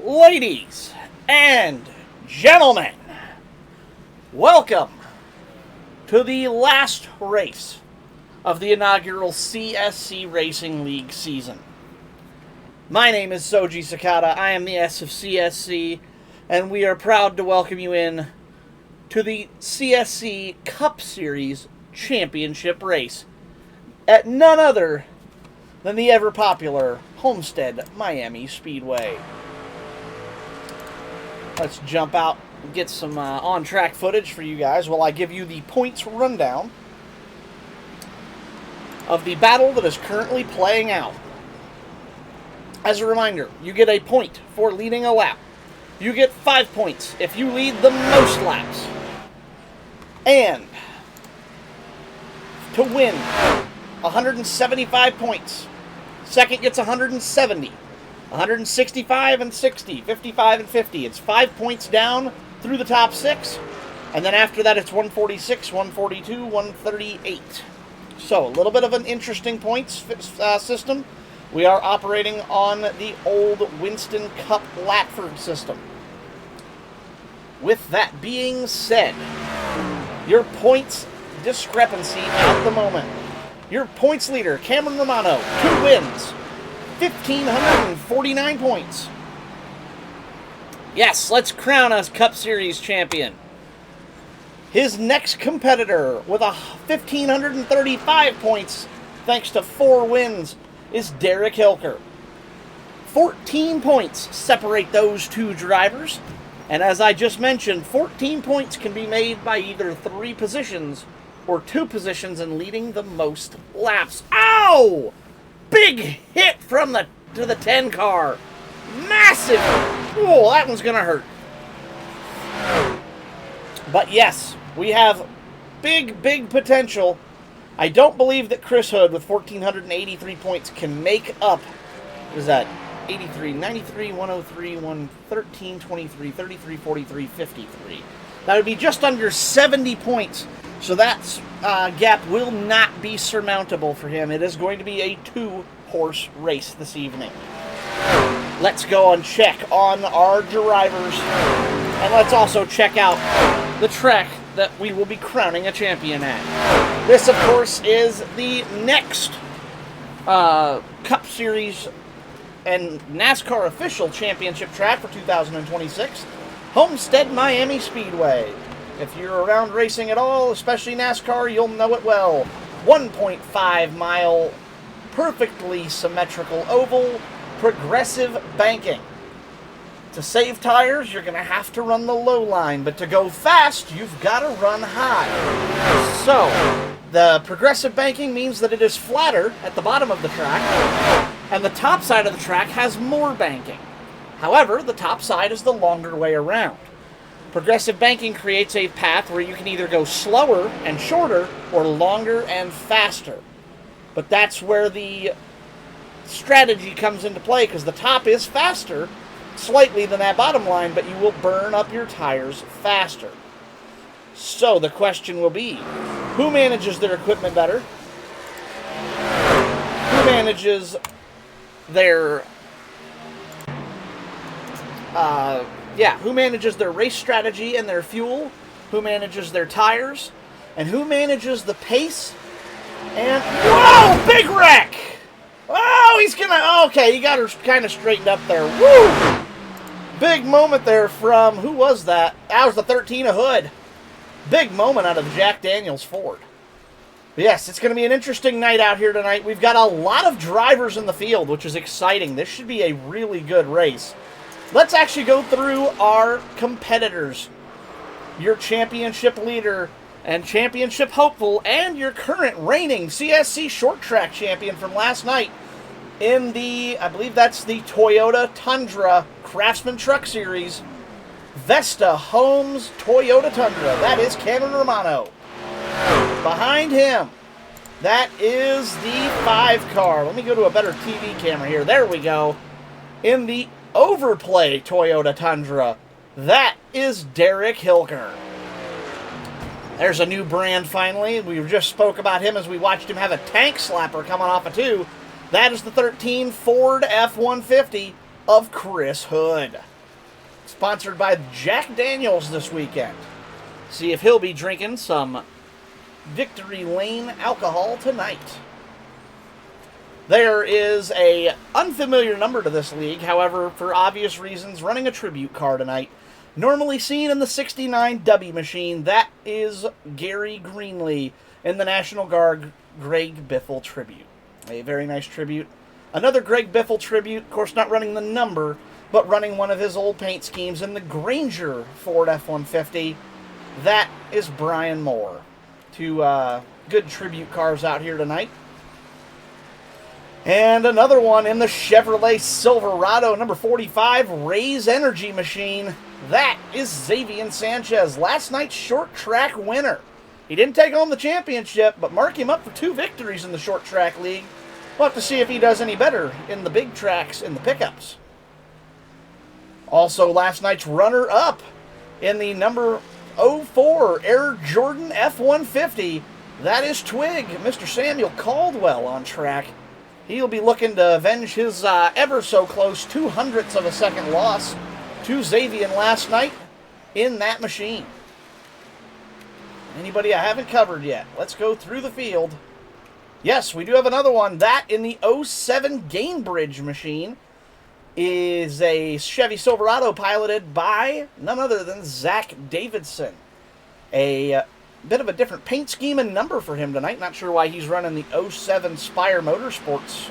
Ladies and gentlemen, welcome to the last race of the inaugural CSC Racing League season. My name is Soji Sakata. I am the S of CSC, and we are proud to welcome you in to the CSC Cup Series Championship race at none other than the ever-popular Homestead Miami Speedway. Let's jump out and get some on-track footage for you guys while I give you the points rundown of the battle that is currently playing out. As a reminder, you get a point for leading a lap. You get 5 points if you lead the most laps. And to win 175 points, second gets 170. 165 and 60, 55 and 50. It's 5 points down through the top 6. And then after that, it's 146, 142, 138. So, a little bit of an interesting points system. We are operating on the old Winston Cup Latford system. With that being said, your points discrepancy at the moment. Your points leader, Cameron Romano, 2 wins. 1,549 points. Yes, let's crown us Cup Series champion. His next competitor with 1,535 points, thanks to 4 wins, is Derek Hilker. 14 points separate those two drivers. And as I just mentioned, 14 points can be made by either 3 positions or 2 positions in leading the most laps. Ow! Big hit from the 10 car. Massive. Oh, that one's going to hurt. But yes, we have big potential. I don't believe that Chris Hood with 1,483 points can make up, what is that, 83, 93, 103, 113, 23, 33, 43, 53. That would be just under 70 points. So that gap will not be surmountable for him. It is going to be a 2-horse race this evening. Let's go and check on our drivers. And let's also check out the track that we will be crowning a champion at. This, of course, is the next Cup Series and NASCAR official championship track for 2026, Homestead Miami Speedway. If you're around racing at all, especially NASCAR, you'll know it well. 1.5 mile, perfectly symmetrical oval, progressive banking. To save tires, you're going to have to run the low line, but to go fast, you've got to run high. So, the progressive banking means that it is flatter at the bottom of the track, and the top side of the track has more banking. However, the top side is the longer way around. Progressive banking creates a path where you can either go slower and shorter or longer and faster. But that's where the strategy comes into play, because the top is faster slightly than that bottom line, but you will burn up your tires faster. So the question will be, who manages their equipment better? Who manages their who manages their race strategy and their fuel, who manages their tires, and who manages the pace, and, whoa, big wreck! Oh, he's gonna, okay, he got her kind of straightened up there, woo! Big moment there from, who was that? That was the 13 of Hood. Big moment out of the Jack Daniels Ford. But yes, it's going to be an interesting night out here tonight. We've got a lot of drivers in the field, which is exciting. This should be a really good race. Let's actually go through our competitors. Your championship leader and championship hopeful and your current reigning CSC short track champion from last night in the, I believe that's the Toyota Tundra Craftsman Truck Series, Vesta Homes Toyota Tundra. That is Cameron Romano. Behind him, that is the 5 car. Let me go to a better TV camera here. There we go. In the Overplay Toyota Tundra, that is Derek Hilker. There's a new brand finally. We just spoke about him as we watched him have a tank slapper coming off a 2. That is the 13 Ford F-150 of Chris Hood. sponsored by Jack Daniels this weekend. See if he'll be drinking some Victory Lane alcohol tonight. There is a unfamiliar number to this league, however, for obvious reasons, running a tribute car tonight. Normally seen in the 69 W machine, that is Gary Greenlee in the National Guard Greg Biffle tribute. A very nice tribute. Another Greg Biffle tribute, of course not running the number, but running one of his old paint schemes in the Granger Ford F-150. That is Brian Moore. Two good tribute cars out here tonight. And another one in the Chevrolet Silverado, number 45, Ray's Energy Machine. That is Xavier Sanchez, last night's short track winner. He didn't take home the championship, but mark him up for 2 victories in the short track league. We'll have to see if he does any better in the big tracks in the pickups. Also, last night's runner-up in the number 04 Air Jordan F-150. That is Twig, Mr. Samuel Caldwell on track. He'll be looking to avenge his ever-so-close 0.02 of a second loss to Xavier last night in that machine. Anybody I haven't covered yet? Let's go through the field. Yes, we do have another one. That in the 07 Gainbridge machine is a Chevy Silverado piloted by none other than Zach Davidson. A bit of a different paint scheme and number for him tonight. Not sure why he's running the 07 Spire Motorsports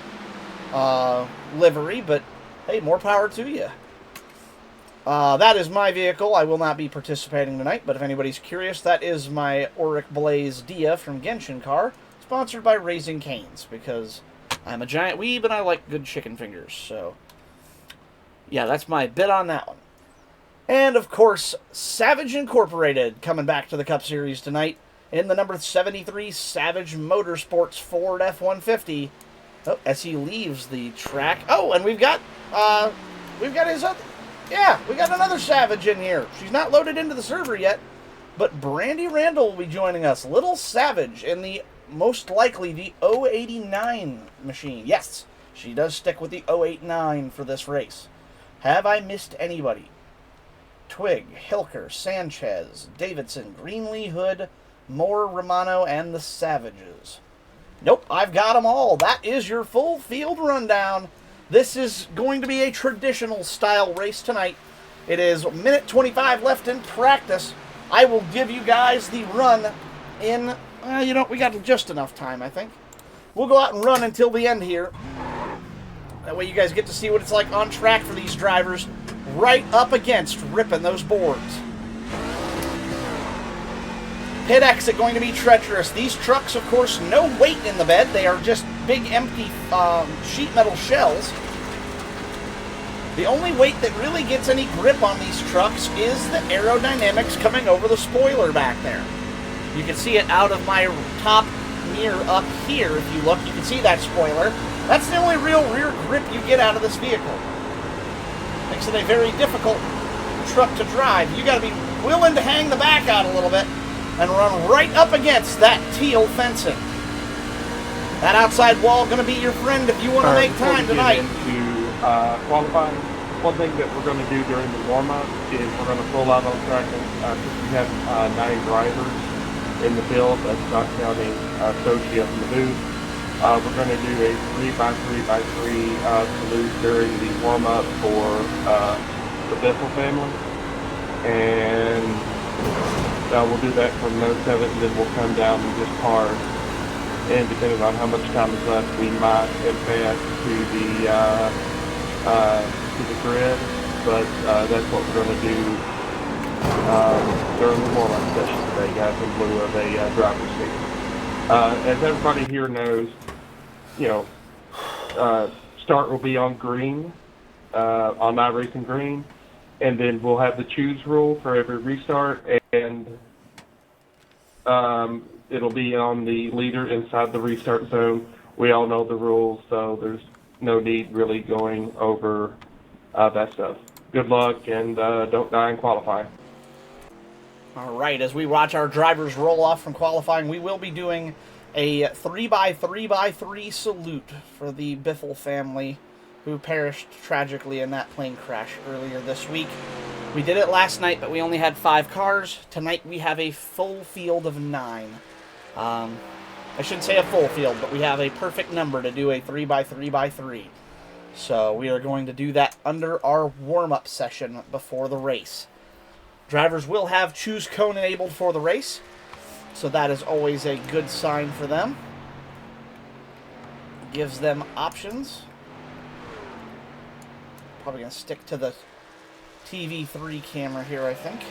livery, but hey, more power to you. That is my vehicle. I will not be participating tonight, but if anybody's curious, that is my Auric Blaze Dia from Genshin car, sponsored by Raising Cane's, because I'm a giant weeb and I like good chicken fingers. So, yeah, that's my bit on that one. And, of course, Savage Incorporated coming back to the Cup Series tonight in the number 73 Savage Motorsports Ford F-150. Oh, as he leaves the track. Oh, and we've got his other... Yeah, we got another Savage in here. She's not loaded into the server yet, but Brandy Randall will be joining us. Little Savage in the, most likely, the 089 machine. Yes, she does stick with the 089 for this race. Have I missed anybody? Twig, Hilker, Sanchez, Davidson, Greenlee, Hood, Moore, Romano, and the Savages. Nope, I've got them all. That is your full field rundown. This is going to be a traditional style race tonight. It is minute 25 left in practice. I will give you guys the run in, we got just enough time, I think. We'll go out and run until the end here. That way you guys get to see what it's like on track for these drivers, right up against ripping those boards. Pit exit going to be treacherous. These trucks, of course, no weight in the bed. They are just big, empty sheet metal shells. The only weight that really gets any grip on these trucks is the aerodynamics coming over the spoiler back there. You can see it out of my top mirror up here. If you look, you can see that spoiler. That's the only real rear grip you get out of this vehicle. Makes it a very difficult truck to drive. You got to be willing to hang the back out a little bit and run right up against that teal fencing. That outside wall going to be your friend if you want to make time tonight. Into qualifying, one thing that we're going to do during the warm-up is we're going to pull out on track because we have 9 drivers in the field. That's not counting Sochi up in the booth. We're going to do a 3x3x3 salute during the warm-up for the Biffle family. And we'll do that from no 7, and then we'll come down and just hard. And depending on how much time is left, we might advance to the grid. But that's what we're going to do during the warm-up session today, guys, in lieu of a driver's seat. As everybody here knows, start will be on green, on iRacing green, and then we'll have the choose rule for every restart, and it'll be on the leader inside the restart zone. We all know the rules, so there's no need really going over that stuff. Good luck, and don't die in qualifying. All right, as we watch our drivers roll off from qualifying, we will be doing a 3x3x3 salute for the Biffle family who perished tragically in that plane crash earlier this week. We did it last night, but we only had 5 cars. Tonight we have a full field of 9. I shouldn't say a full field, but we have a perfect number to do a 3x3x3. So we are going to do that under our warm-up session before the race. Drivers will have choose cone enabled for the race, so that is always a good sign for them. Gives them options. Probably going to stick to the TV3 camera here, I think.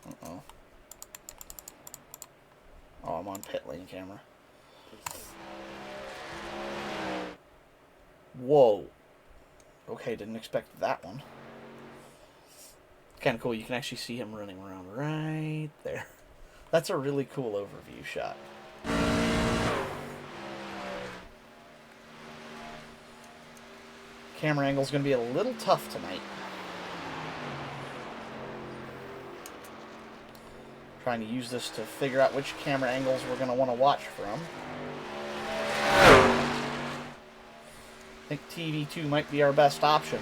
Uh-oh. Oh, I'm on pit lane camera. Whoa. Okay, didn't expect that one. Kind of cool. You can actually see him running around right there. That's a really cool overview shot. Camera angle is going to be a little tough tonight. Trying to use this to figure out which camera angles we're going to want to watch from. I think TV2 might be our best option.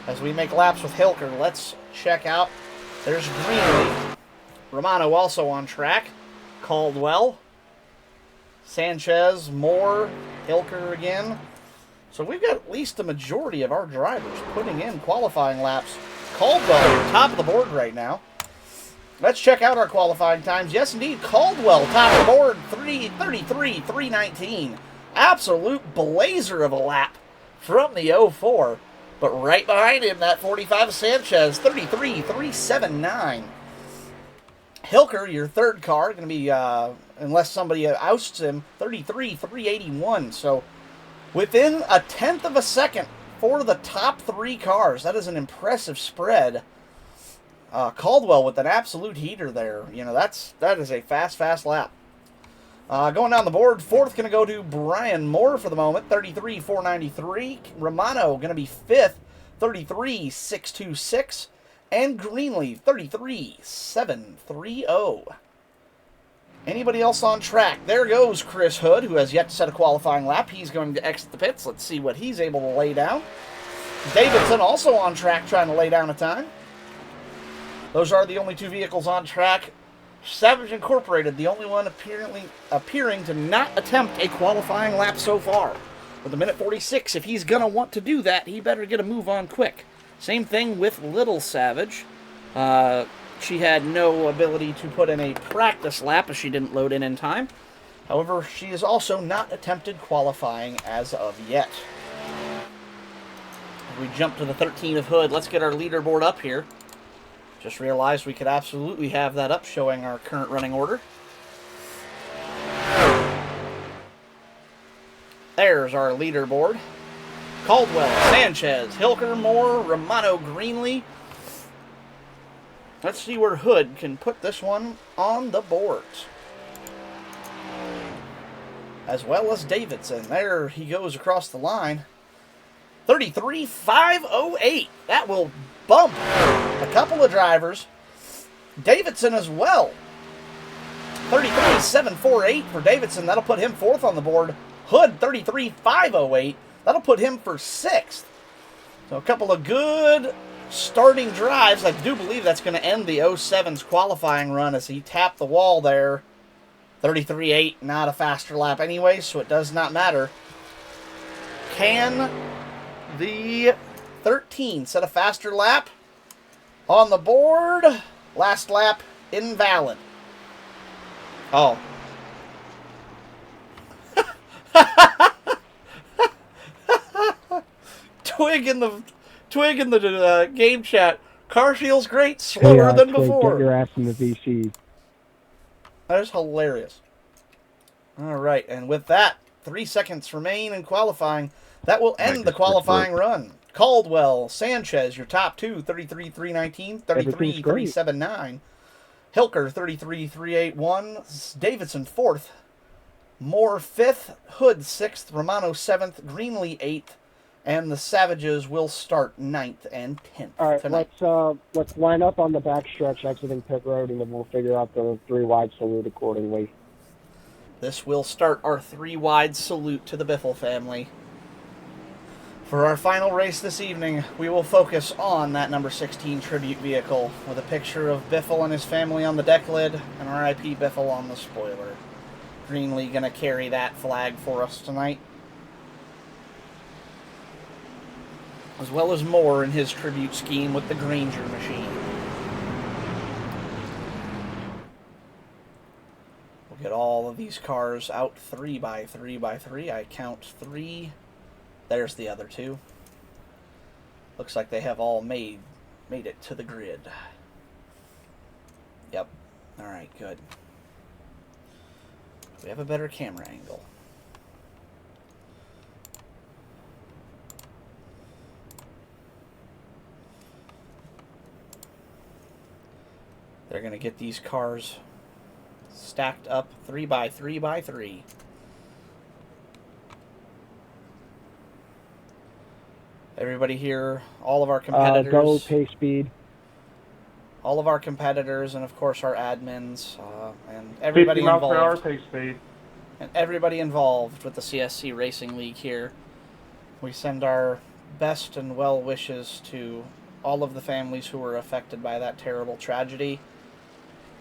As we make laps with Hilker, let's check out. There's Greenlee. Romano also on track. Caldwell. Sanchez, Moore, Hilker again. So we've got at least the majority of our drivers putting in qualifying laps. Caldwell, top of the board right now. Let's check out our qualifying times. Yes, indeed, Caldwell, top of the board, 3:33, 3:19. Absolute blazer of a lap from the 04. But right behind him, that 45 Sanchez, 33, 3:79. Hilker, your third car, going to be, unless somebody ousts him, 33, 3:81. So within a tenth of a second for the top 3 cars. That is an impressive spread. Caldwell with an absolute heater there. You know, that is a fast lap. Going down the board, fourth going to go to Brian Moore for the moment, 33, 493. Romano going to be fifth, 33, 626. And Greenlee, 33, 730. Anybody else on track? There goes Chris Hood, who has yet to set a qualifying lap. He's going to exit the pits. Let's see what he's able to lay down. Davidson also on track trying to lay down a time. Those are the only 2 vehicles on track. Savage Incorporated, the only one appearing to not attempt a qualifying lap so far. With a minute 46, if he's going to want to do that, he better get a move on quick. Same thing with Little Savage. She had no ability to put in a practice lap as she didn't load in time. However, she has also not attempted qualifying as of yet. We jump to the 13 of Hood. Let's get our leaderboard up here. Just realized we could absolutely have that up showing our current running order. There's our leaderboard. Caldwell, Sanchez, Hilker, Moore, Romano, Greenlee. Let's see where Hood can put this one on the boards. As well as Davidson. There he goes across the line. 33,508. That will bump a couple of drivers. Davidson as well. 33,748 for Davidson. That'll put him fourth on the board. Hood, 33,508. That'll put him for sixth. So a couple of good starting drives. I do believe that's going to end the 07's qualifying run as he tapped the wall there. 33.8, not a faster lap anyway, so it does not matter. Can the 13 set a faster lap? On the board, last lap invalid. Oh. Twig in the game chat. Car feels great, slower than Twig, before. Get your ass in the VC. That is hilarious. All right, and with that, 3 seconds remain in qualifying. That will end the qualifying run. Caldwell, Sanchez, your top 2, 33.319, 33.379. Hilker, 33.381. Davidson, 4th. Moore, 5th. Hood, 6th. Romano, 7th. Greenlee, 8th. And the Savages will start 9th and 10th. All right, tonight. let's line up on the backstretch exiting pit road, and then we'll figure out the 3 wide salute accordingly. This will start our 3-wide salute to the Biffle family. For our final race this evening, we will focus on that number 16 tribute vehicle with a picture of Biffle and his family on the deck lid and RIP Biffle on the spoiler. Greenlee gonna carry that flag for us tonight, as well as more in his tribute scheme with the Granger machine. We'll get all of these cars out 3 by 3 by 3. I count 3. There's the other 2. Looks like they have all made it to the grid. Yep. Alright, good. We have a better camera angle. They're going to get these cars stacked up 3 by 3 by 3. Everybody here, all of our competitors. Go pace speed. All of our competitors, and of course our admins, and everybody 50 miles per hour involved. pace speed. And everybody involved with the CSC Racing League here. We send our best and well wishes to all of the families who were affected by that terrible tragedy.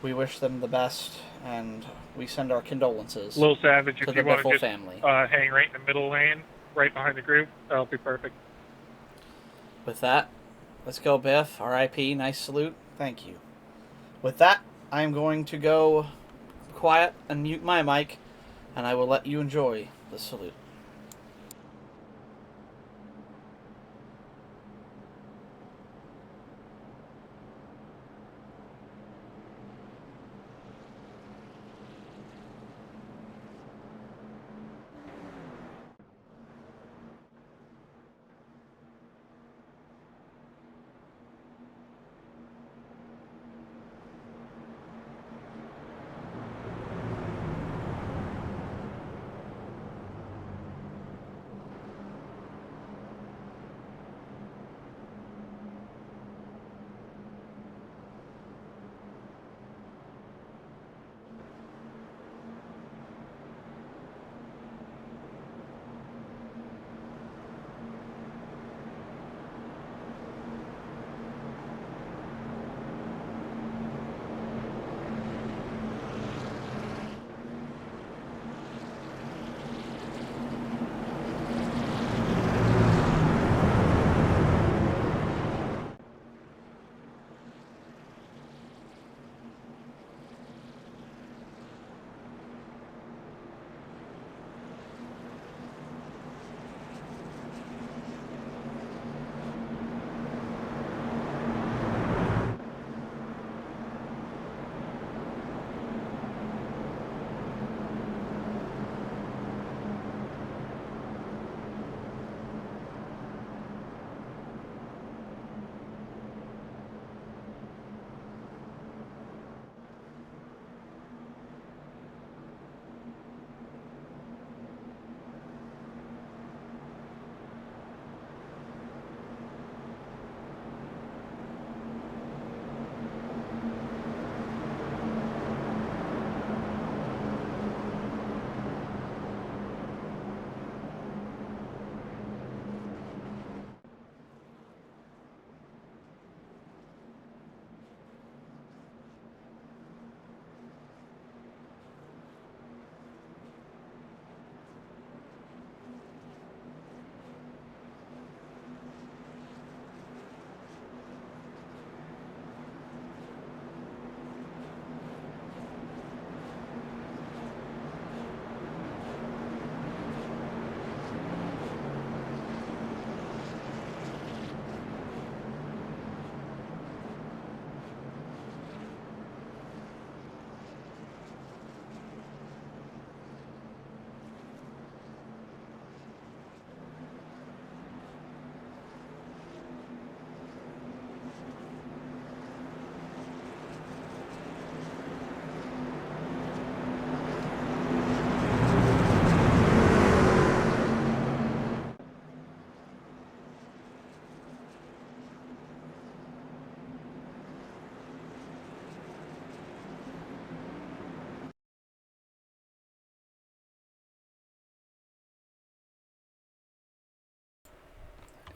We wish them the best, and we send our condolences Little Savage, to if the you want to Biffle just family. hang right in the middle lane, right behind the group, that'll be perfect. With that, let's go, Biff. RIP, nice salute. Thank you. With that, I am going to go quiet and mute my mic, and I will let you enjoy the salute.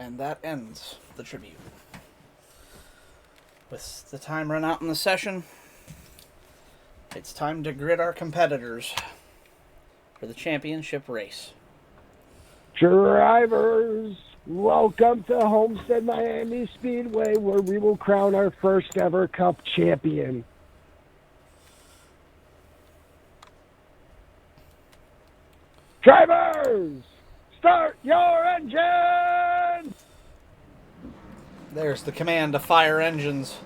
And that ends the tribute. With the time run out in the session, it's time to grid our competitors for the championship race. Drivers, welcome to Homestead Miami Speedway, where we will crown our first ever Cup champion. Drivers, start your engines! There's the command to fire engines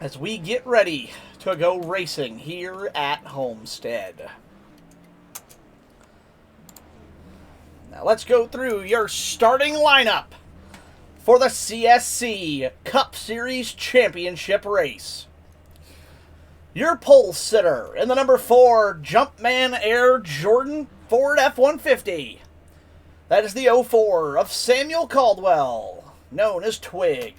as we get ready to go racing here at Homestead. Now let's go through your starting lineup for the CSC Cup Series Championship race. Your pole sitter in the number 4 Jumpman Air Jordan Ford F-150. That is the 04 of Samuel Caldwell, known as Twig.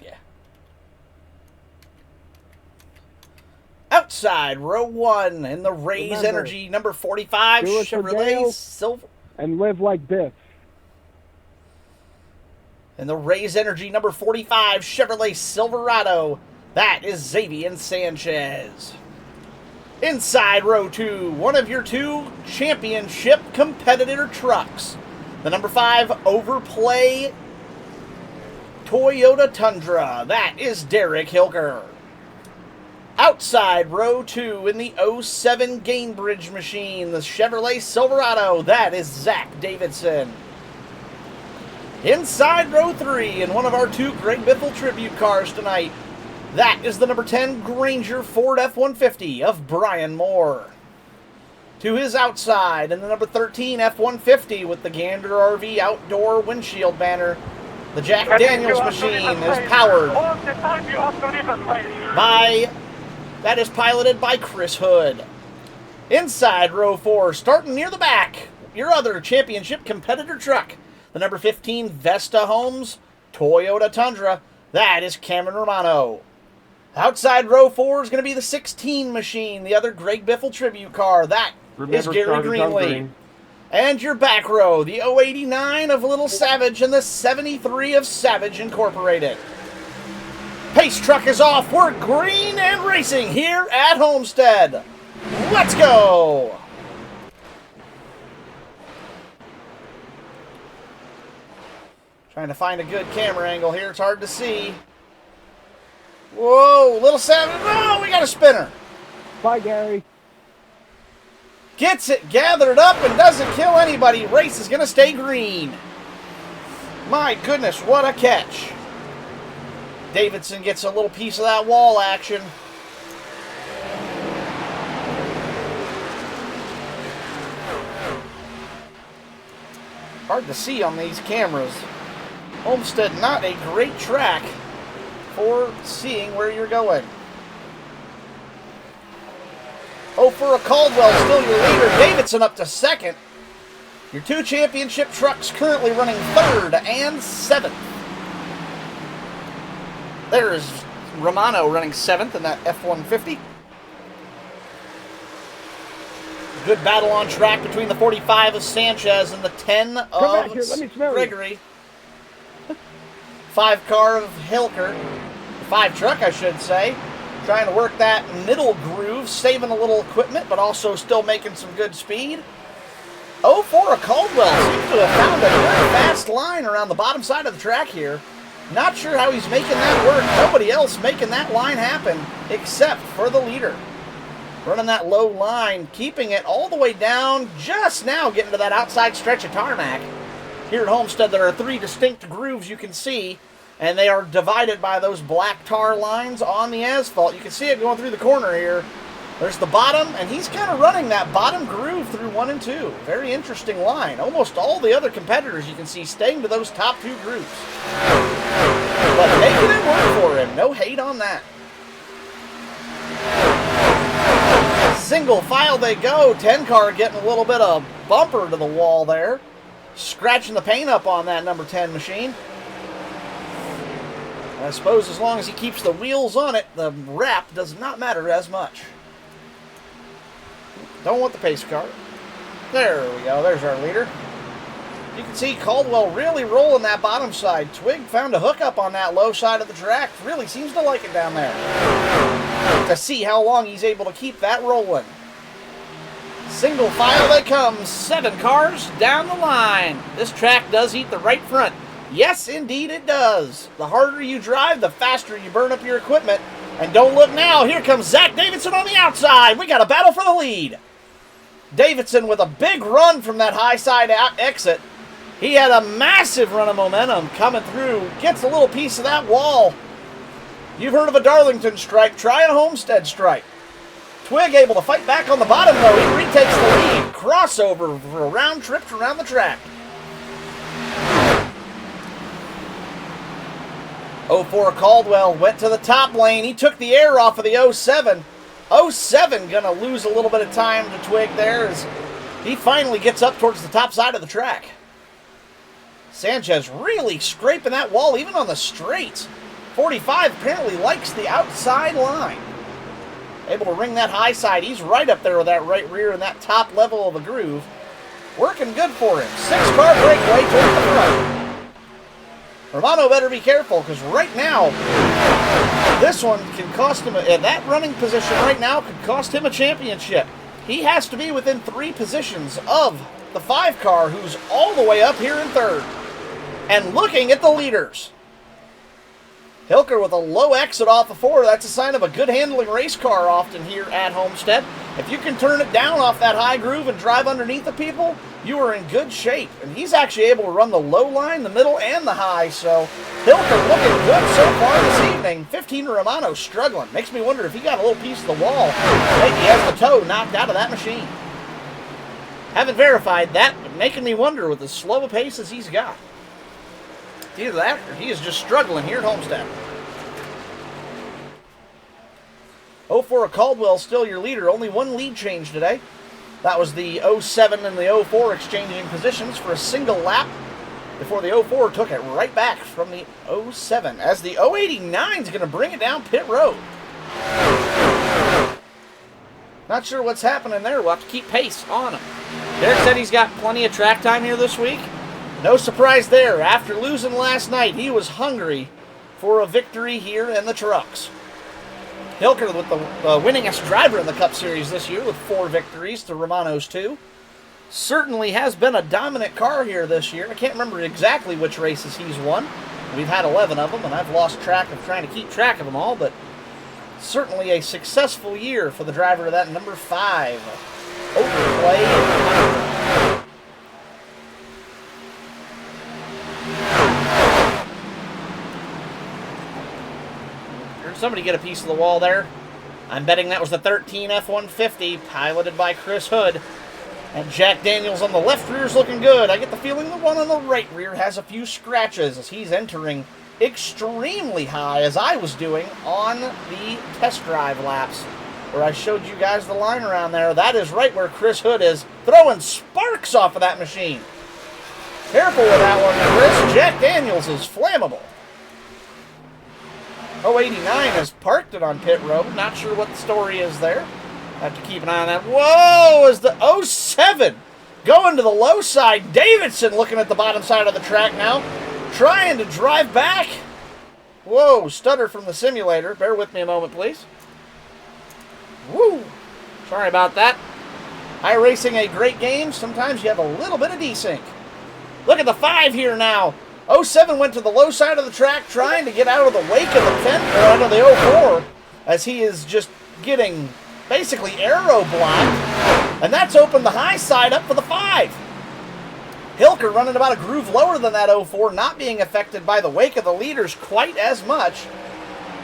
Outside row 1 in the Raise Energy number 45 Chevrolet Silver. And live like Biff. In the Raise Energy number 45 Chevrolet Silverado, that is Xavier Sanchez. Inside row 2, one of your 2 championship competitor trucks. The number 5 Overplay Toyota Tundra, that is Derek Hilker. Outside row 2 in the 07 Gainbridge machine, the Chevrolet Silverado, that is Zach Davidson. Inside row 3 in one of our 2 Greg Biffle tribute cars tonight, that is the number 10 Granger Ford F-150 of Brian Moore. To his outside in the number 13 F-150 with the Gander RV outdoor windshield banner, the Jack Daniels machine is powered by... That is piloted by Chris Hood. Inside row 4, starting near the back, your other championship competitor truck, the number 15 Vesta Homes Toyota Tundra, that is Cameron Romano. Outside row 4 is going to be the 16 machine, the other Greg Biffle tribute car, that is Gary Greenlee. And your back row, the 089 of Little Savage and the 73 of Savage Incorporated. Pace truck is off. We're green and racing here at Homestead. Let's go! Trying to find a good camera angle here. It's hard to see. Whoa, Little Savage. Oh, we got a spinner. Bye, Gary. Gets it gathered up and doesn't kill anybody. Race is going to stay green. My goodness, what a catch. Davidson gets a little piece of that wall action. Hard to see on these cameras. Homestead, not a great track for seeing where you're going. Oh, for a Caldwell, still your leader. Davidson up to second. Your 2 championship trucks currently running 3rd and 7th. There's Romano running 7th in that F-150. Good battle on track between the 45 of Sanchez and the 10 of Gregory. 5 car of Hilker. 5 truck, I should say. Trying to work that middle groove, saving a little equipment, but also still making some good speed. 04 of Caldwell seems to have found a good fast line around the bottom side of the track here. Not sure how he's making that work. Nobody else making that line happen except for the leader. Running that low line, keeping it all the way down, just now getting to that outside stretch of tarmac. Here at Homestead, there are 3 distinct grooves you can see, and they are divided by those black tar lines on the asphalt. You can see it going through the corner here. There's the bottom, and he's kind of running that bottom groove through 1 and 2. Very interesting line. Almost all the other competitors you can see staying to those top 2 groups. But making it work for him. No hate on that. Single file they go. 10 car getting a little bit of bumper to the wall there. Scratching the paint up on that number 10 machine. I suppose as long as he keeps the wheels on it, the wrap does not matter as much. Don't want the pace car. There we go. There's our leader. You can see Caldwell really rolling that bottom side. Twig found a hookup on that low side of the track. Really seems to like it down there. To see how long he's able to keep that rolling. Single file they come. 7 cars down the line. This track does eat the right front. Yes, indeed it does. The harder you drive, the faster you burn up your equipment. And don't look now. Here comes Zach Davidson on the outside. We got a battle for the lead. Davidson with a big run from that high side exit. He had a massive run of momentum coming through. Gets a little piece of that wall. You've heard of a Darlington stripe. Try a Homestead stripe. Twig able to fight back on the bottom, though. He retakes the lead. Crossover for a round trip around the track. 04 Caldwell went to the top lane. He took the air off of the 07. 07 going to lose a little bit of time to Twig there as he finally gets up towards the top side of the track. Sanchez really scraping that wall even on the straights. 45 apparently likes the outside line. Able to ring that high side. He's right up there with that right rear and that top level of the groove. Working good for him. 6-car breakaway towards the front. Romano better be careful because right now, this one can cost him, that running position right now could cost him a championship. He has to be within 3 positions of the 5-car who's all the way up here in 3rd. And looking at the leaders. Hilker with a low exit off of 4. That's a sign of a good handling race car often here at Homestead. If you can turn it down off that high groove and drive underneath the people, you are in good shape. And he's actually able to run the low line, the middle, and the high. So Hilker looking good so far this evening. 15 Romano struggling. Makes me wonder if he got a little piece of the wall. Maybe he has the toe knocked out of that machine. Haven't verified that, but making me wonder with as slow a pace as he's got. Either that or he is just struggling here at Homestead. 04 Caldwell still your leader. Only 1 lead change today. That was the 07 and the 04 exchanging positions for a single lap before the 04 took it right back from the 07 as the 089 is going to bring it down pit road. Not sure what's happening there. We'll have to keep pace on him. Derek said he's got plenty of track time here this week. No surprise there. After losing last night, he was hungry for a victory here in the trucks. Hilker with the winningest driver in the Cup Series this year with 4 victories to Romano's 2. Certainly has been a dominant car here this year. I can't remember exactly which races he's won. We've had 11 of them, and I've lost track of trying to keep track of them all, but certainly a successful year for the driver of that number 5. Overplay. Somebody get a piece of the wall there. I'm betting that was the 13 F-150 piloted by Chris Hood. And Jack Daniels on the left rear is looking good. I get the feeling the one on the right rear has a few scratches as he's entering extremely high as I was doing on the test drive laps where I showed you guys the line around there. That is right where Chris Hood is throwing sparks off of that machine. Careful with that one, Chris. Jack Daniels is flammable. 089 has parked it on pit road. Not sure what the story is there. Have to keep an eye on that. Whoa, is the 07 going to the low side. Davidson looking at the bottom side of the track now. Trying to drive back. Whoa, stutter from the simulator. Bear with me a moment, please. Woo. Sorry about that. iRacing, a great game. Sometimes you have a little bit of desync. Look at the 5 here now. 07 went to the low side of the track trying to get out of the wake of the 10, or out of the 04 as he is just getting basically aero blocked. And that's opened the high side up for the 5. Hilker running about a groove lower than that 04, not being affected by the wake of the leaders quite as much.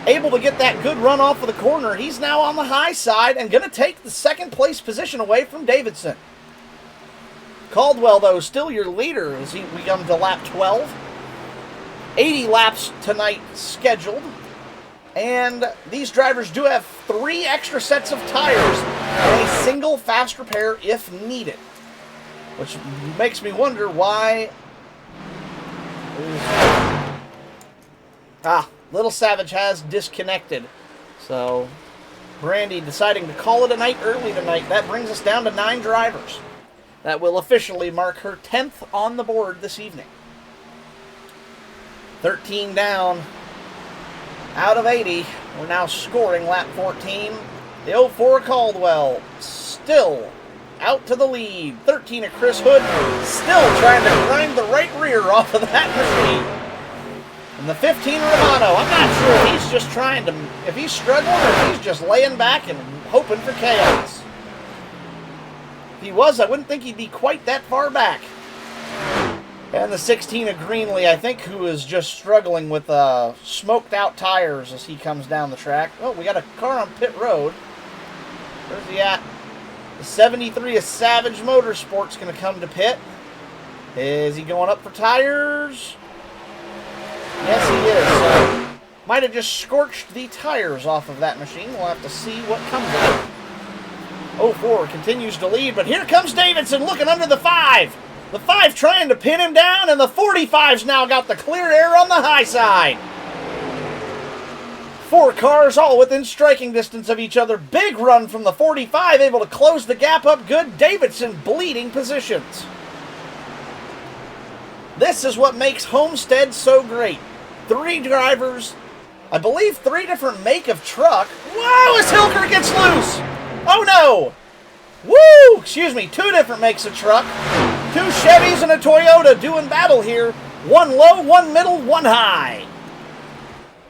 Able to get that good run off of the corner. He's now on the high side and going to take the 2nd place position away from Davidson. Caldwell, though, still your leader as we come to lap 12. 80 laps tonight scheduled. And these drivers do have 3 extra sets of tires and a single fast repair if needed. Which makes me wonder why... Little Savage has disconnected. So, Brandy deciding to call it a night early tonight. That brings us down to 9 drivers. That will officially mark her 10th on the board this evening. 13 down out of 80. We're now scoring lap 14. The 04 Caldwell still out to the lead. 13 of Chris Hood still trying to grind the right rear off of that machine. And the 15 Romano, I'm not sure if he's just trying to, if he's struggling or if he's just laying back and hoping for chaos. If he was, I wouldn't think he'd be quite that far back. And the 16 of Greenlee, I think, who is just struggling with smoked out tires as he comes down the track. Oh, we got a car on pit road. Where's he at? The 73 of Savage Motorsport's going to come to pit. Is he going up for tires? Yes, he is. So, might have just scorched the tires off of that machine. We'll have to see what comes of it. 04 continues to lead, but here comes Davidson looking under the 5. The 5 trying to pin him down, and the 45's now got the clear air on the high side. 4 cars all within striking distance of each other. Big run from the 45, able to close the gap up good. Davidson bleeding positions. This is what makes Homestead so great. 3 drivers, I believe 3 different make of truck. Whoa, as Hilker gets loose. Oh no. Woo, excuse me, 2 different makes of truck. 2 Chevys and a Toyota doing battle here. 1 low, 1 middle, 1 high.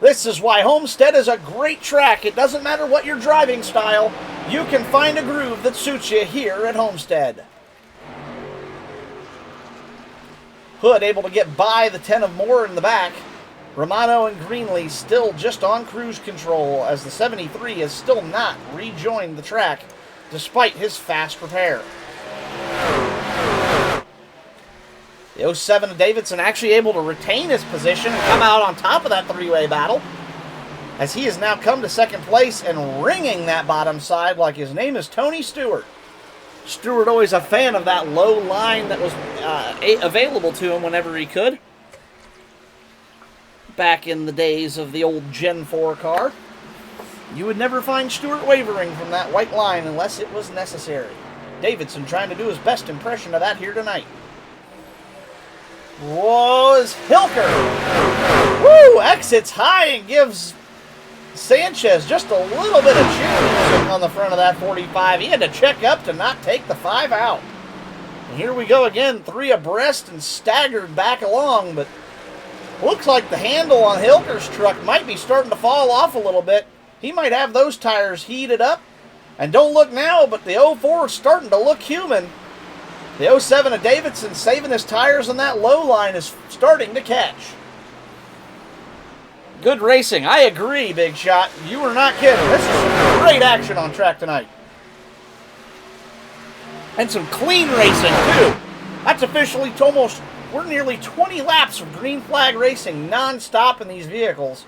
This is why Homestead is a great track. It doesn't matter what your driving style. You can find a groove that suits you here at Homestead. Hood able to get by the 10 of Moore in the back. Romano and Greenlee still just on cruise control as the 73 has still not rejoined the track despite his fast repair. The 07 of Davidson actually able to retain his position and come out on top of that 3-way battle as he has now come to second place and ringing that bottom side like his name is Tony Stewart. Stewart always a fan of that low line that was available to him whenever he could. Back in the days of the old Gen 4 car, you would never find Stewart wavering from that white line unless it was necessary. Davidson trying to do his best impression of that here tonight. Was Hilker. Woo! Exits high and gives Sanchez just a little bit of juice on the front of that 45. He had to check up to not take the 5 out. And here we go again, 3 abreast and staggered back along, but looks like the handle on Hilker's truck might be starting to fall off a little bit. He might have those tires heated up. And don't look now, but the 04 is starting to look human. The 07 of Davidson saving his tires on that low line is starting to catch. Good racing. I agree, Big Shot. You were not kidding. This is some great action on track tonight. And some clean racing, too. That's officially almost, we're nearly 20 laps of green flag racing non-stop in these vehicles.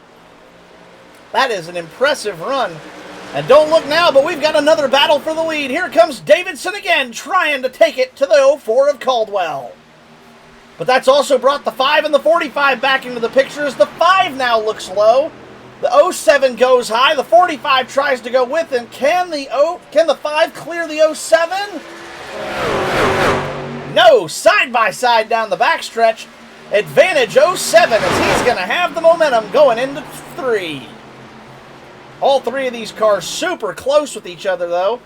That is an impressive run. And don't look now, but we've got another battle for the lead. Here comes Davidson again, trying to take it to the 04 of Caldwell. But that's also brought the 5 and the 45 back into the picture as the 5 now looks low. The 07 goes high. The 45 tries to go with him. Can the 5 clear the 07? No, side by side down the backstretch. Advantage 07 as he's going to have the momentum going into 3. All 3 of these cars super close with each other, though.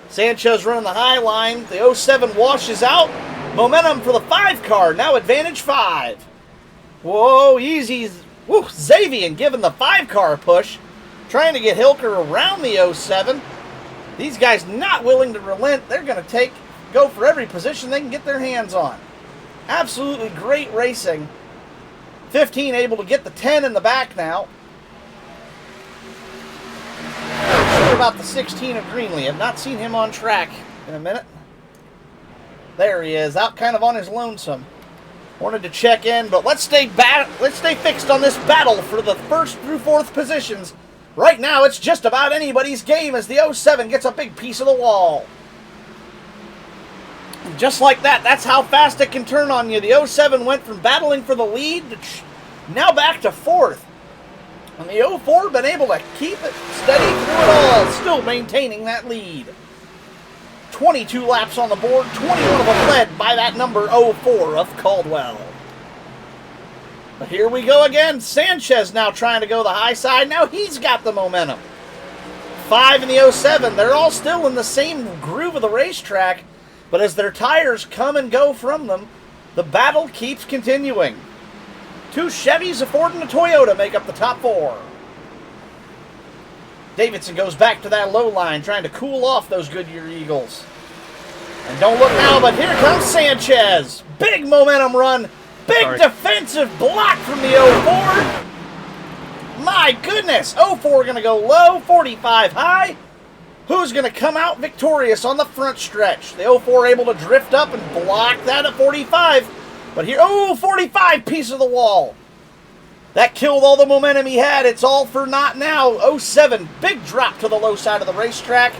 Sanchez running the high line. The 07 washes out. Momentum for the 5 car. Now advantage 5. Whoa, easy. Woo, Xavier giving the 5 car a push. Trying to get Hilker around the 07. These guys not willing to relent. They're going to go for every position they can get their hands on. Absolutely great racing. 15 able to get the 10 in the back now. Sure about the 16 of Greenlee. I've not seen him on track in a minute. There he is, out kind of on his lonesome. Wanted to check in, but let's stay fixed on this battle for the 1st through 4th positions. Right now, it's just about anybody's game as the 07 gets a big piece of the wall. And just like that, that's how fast it can turn on you. The 07 went from battling for the lead to now back to 4th. And the 04 been able to keep it steady through it all, still maintaining that lead. 22 laps on the board, 21 of them led by that number 04 of Caldwell. But here we go again. Sanchez now trying to go the high side. Now he's got the momentum. 5 in the 07. They're all still in the same groove of the racetrack, but as their tires come and go from them, the battle keeps continuing. 2 Chevys, a Ford, and a Toyota make up the top 4. Davidson goes back to that low line, trying to cool off those Goodyear Eagles. And don't look now, but here comes Sanchez. Big momentum run. Big defensive block from the 04. My goodness. 04 going to go low, 45 high. Who's going to come out victorious on the front stretch? The 04 able to drift up and block that at 45. But here, 45 piece of the wall. That killed all the momentum he had. It's all for naught now. 07, big drop to the low side of the racetrack.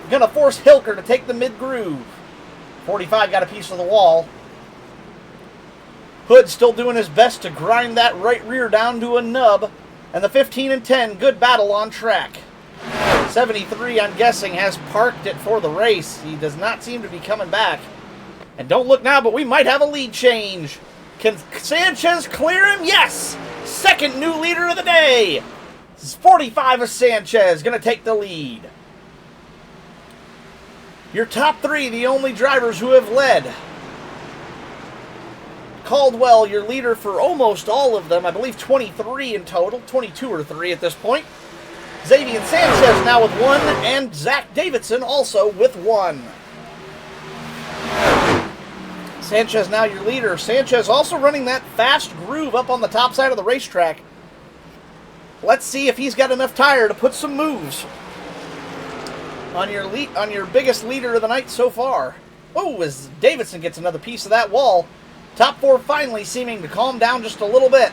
Going to force Hilker to take the mid-groove. 45 got a piece of the wall. Hood still doing his best to grind that right rear down to a nub. And the 15 and 10, good battle on track. 73, I'm guessing, has parked it for the race. He does not seem to be coming back. And don't look now, but we might have a lead change. Can Sanchez clear him? Yes! Second new leader of the day. This is 45 of Sanchez, going to take the lead. Your top 3, the only drivers who have led. Caldwell, your leader for almost all of them. I believe 23 in total. 22 or 3 at this point. Xavier Sanchez now with 1, and Zach Davidson also with 1. Sanchez now your leader. Sanchez also running that fast groove up on the top side of the racetrack. Let's see if he's got enough tire to put some moves on your biggest leader of the night so far. Oh, as Davidson gets another piece of that wall. Top 4 finally seeming to calm down just a little bit.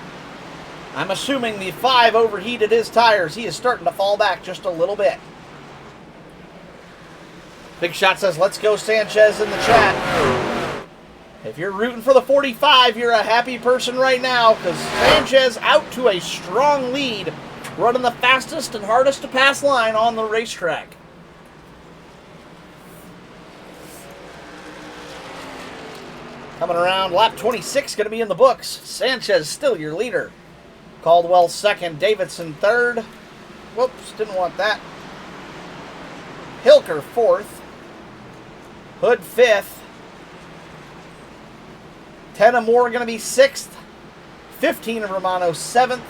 I'm assuming the 5 overheated his tires. He is starting to fall back just a little bit. Big Shot says, let's go Sanchez in the chat. If you're rooting for the 45, you're a happy person right now, because Sanchez out to a strong lead, running the fastest and hardest to pass line on the racetrack. Coming around, lap 26 going to be in the books. Sanchez still your leader. Caldwell second, Davidson third. Whoops, didn't want that. Hilker fourth. Hood fifth. 10 or more are going to be 6th. 15 of Romano 7th.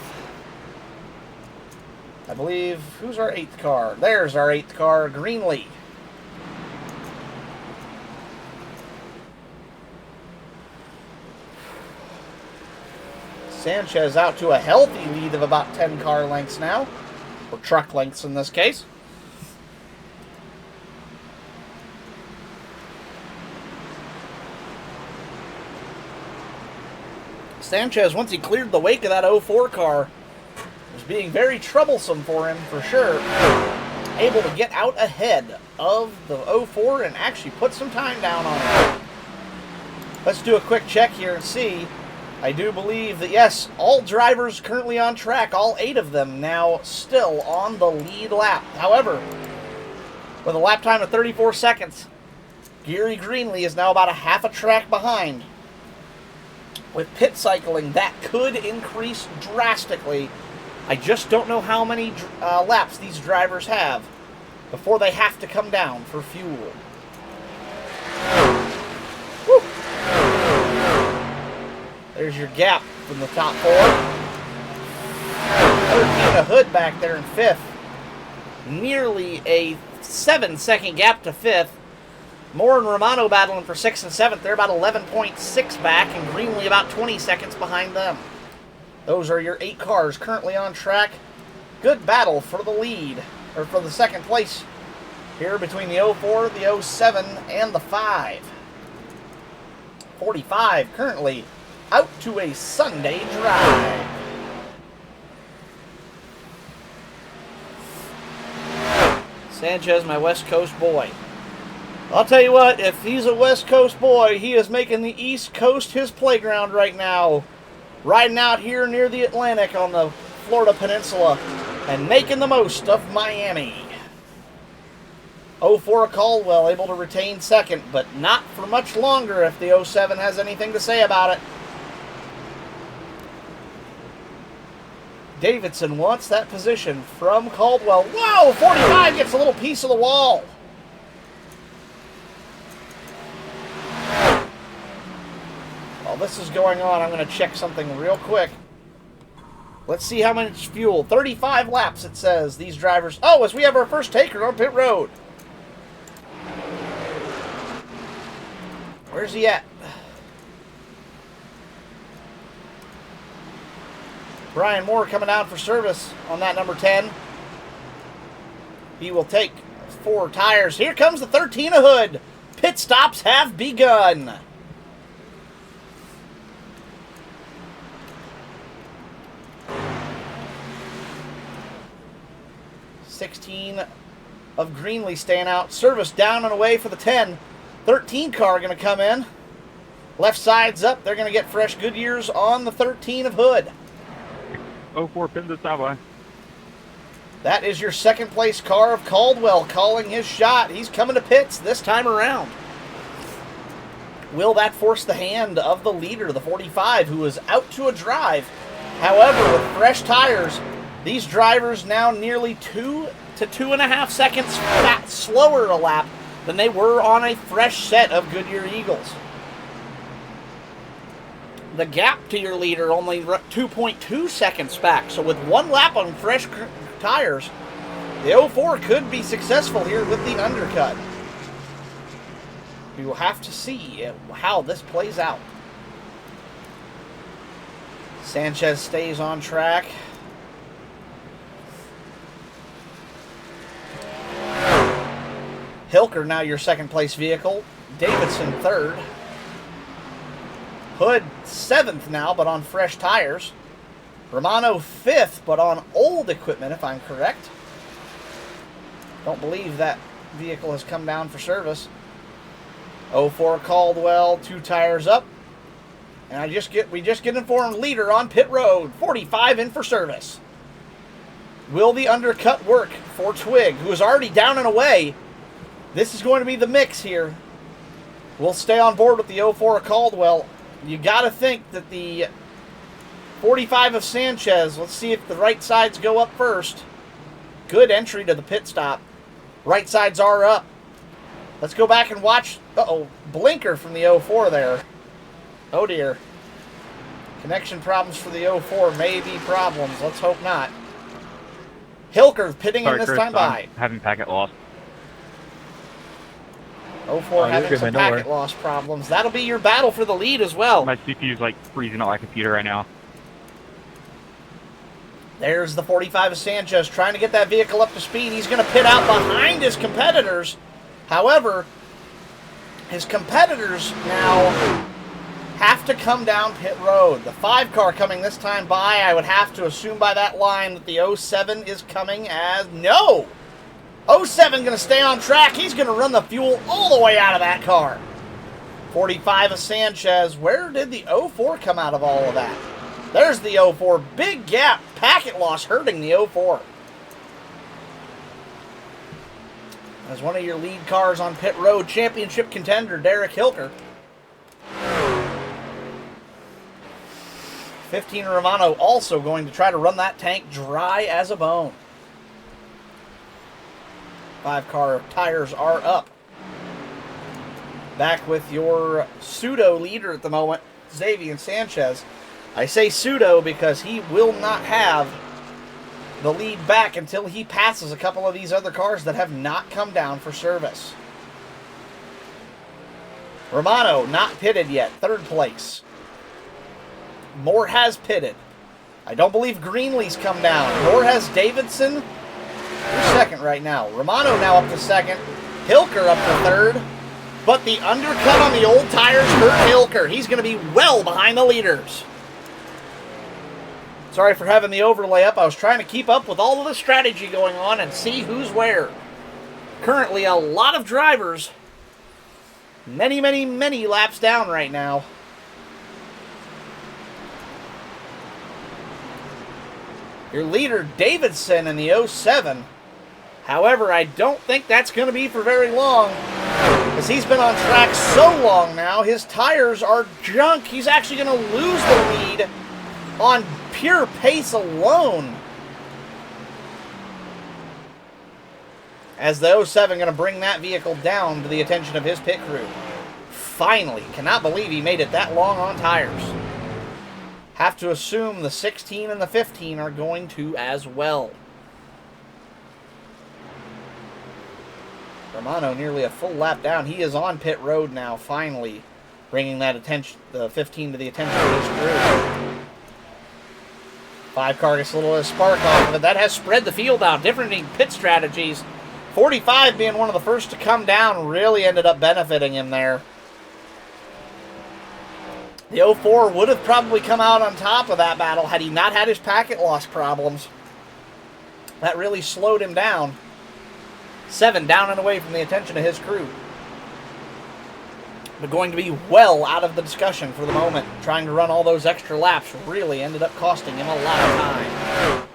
I believe, who's our 8th car? There's our 8th car, Greenlee. Sanchez out to a healthy lead of about 10 car lengths now. Or truck lengths in this case. Sanchez, once he cleared the wake of that 04 car, was being very troublesome for him, for sure. Able to get out ahead of the 04 and actually put some time down on it. Let's do a quick check here and see. I do believe that, yes, all drivers currently on track, all 8 of them now still on the lead lap. However, with a lap time of 34 seconds, Gary Greenlee is now about a half a track behind. With pit cycling, that could increase drastically. I just don't know how many laps these drivers have before they have to come down for fuel. Woo. There's your gap from the top 4. 13 of Hood back there in 5th. Nearly a 7-second gap to 5th. Moore and Romano battling for 6th and 7th. They're about 11.6 back, and Greenlee about 20 seconds behind them. Those are your 8 cars currently on track. Good battle for the lead, or for the second place here between the 04, the 07, and the 5. 45 currently out to a Sunday drive. Sanchez, my West Coast boy. I'll tell you what, if he's a West Coast boy, he is making the East Coast his playground right now. Riding out here near the Atlantic on the Florida Peninsula and making the most of Miami. 04 Caldwell able to retain second, but not for much longer if the 07 has anything to say about it. Davidson wants that position from Caldwell. Whoa, 45 gets a little piece of the wall. While this is going on, I'm going to check something real quick. Let's see how much fuel. 35 laps, it says. These drivers... Oh, as we have our first taker on pit road. Where's he at? Brian Moore coming down for service on that number 10. He will take 4 tires. Here comes the 13 of Hood. Pit stops have begun. $16 of Greenlee staying out. Service down and away for the 10. 13 car going to come in. Left side's up. They're going to get fresh Goodyears on the 13 of Hood. 04 pinned the sideline. That is your second place car of Caldwell calling his shot. He's coming to pits this time around. Will that force the hand of the leader, the 45, who is out to a drive? However, with fresh tires, these drivers now nearly 2 to 2.5 seconds slower a lap than they were on a fresh set of Goodyear Eagles. The gap to your leader only 2.2 seconds back. So with 1 lap on fresh tires, the 04 could be successful here with the undercut. We will have to see how this plays out. Sanchez stays on track. Hilker now your second place vehicle. Davidson third. Hood 7th now, but on fresh tires. Romano 5th, but on old equipment, if I'm correct. Don't believe that vehicle has come down for service. 04 Caldwell, 2 tires up. And we just get informed leader on pit road, 45 in for service. Will the undercut work for Twig, who is already down and away? This is going to be the mix here. We'll stay on board with the 04 Caldwell. You got to think that the 45 of Sanchez, let's see if the right sides go up first. Good entry to the pit stop. Right sides are up. Let's go back and watch. Uh-oh, blinker from the 04 there. Oh dear. Connection problems for the 04 may be problems. Let's hope not. Hilker pitting in this time by. Having packet loss. 04 having some packet loss problems. That'll be your battle for the lead as well. My CPU's like freezing out my computer right now. There's the 45 of Sanchez trying to get that vehicle up to speed. He's going to pit out behind his competitors. However, his competitors now have to come down pit road. The 5 car coming this time by, I would have to assume by that line that the 07 is coming as... No! 07 going to stay on track. He's going to run the fuel all the way out of that car. 45 of Sanchez. Where did the 04 come out of all of that? There's the 04. Big gap. Packet loss hurting the 04. As one of your lead cars on pit road, championship contender Derek Hilker. 15 Romano also going to try to run that tank dry as a bone. 5 car tires are up. Back with your pseudo leader at the moment, Xavier Sanchez. I say pseudo because he will not have the lead back until he passes a couple of these other cars that have not come down for service. Romano not pitted yet, 3rd place. Moore has pitted. I don't believe Greenlee's come down. Nor has Davidson. Who's 2nd right now? Romano now up to 2nd. Hilker up to 3rd. But the undercut on the old tires hurt Hilker. He's going to be well behind the leaders. Sorry for having the overlay up. I was trying to keep up with all of the strategy going on and see who's where. Currently, a lot of drivers. Many, many, many laps down right now. Your leader, Davidson, in the 07, However, I don't think that's going to be for very long, because he's been on track so long now, his tires are junk. He's actually going to lose the lead on pure pace alone. As the 07 going to bring that vehicle down to the attention of his pit crew. Finally, cannot believe he made it that long on tires. Have to assume the 16 and the 15 are going to as well. Romano nearly a full lap down. He is on pit road now, finally, bringing that attention, the 15 to the attention of his crew. 5 car gets a little spark off of it. That has spread the field out. Different pit strategies. 45 being one of the first to come down really ended up benefiting him there. The 04 would have probably come out on top of that battle had he not had his packet loss problems. That really slowed him down. 7 down and away from the attention of his crew. But going to be well out of the discussion for the moment. Trying to run all those extra laps really ended up costing him a lot of time.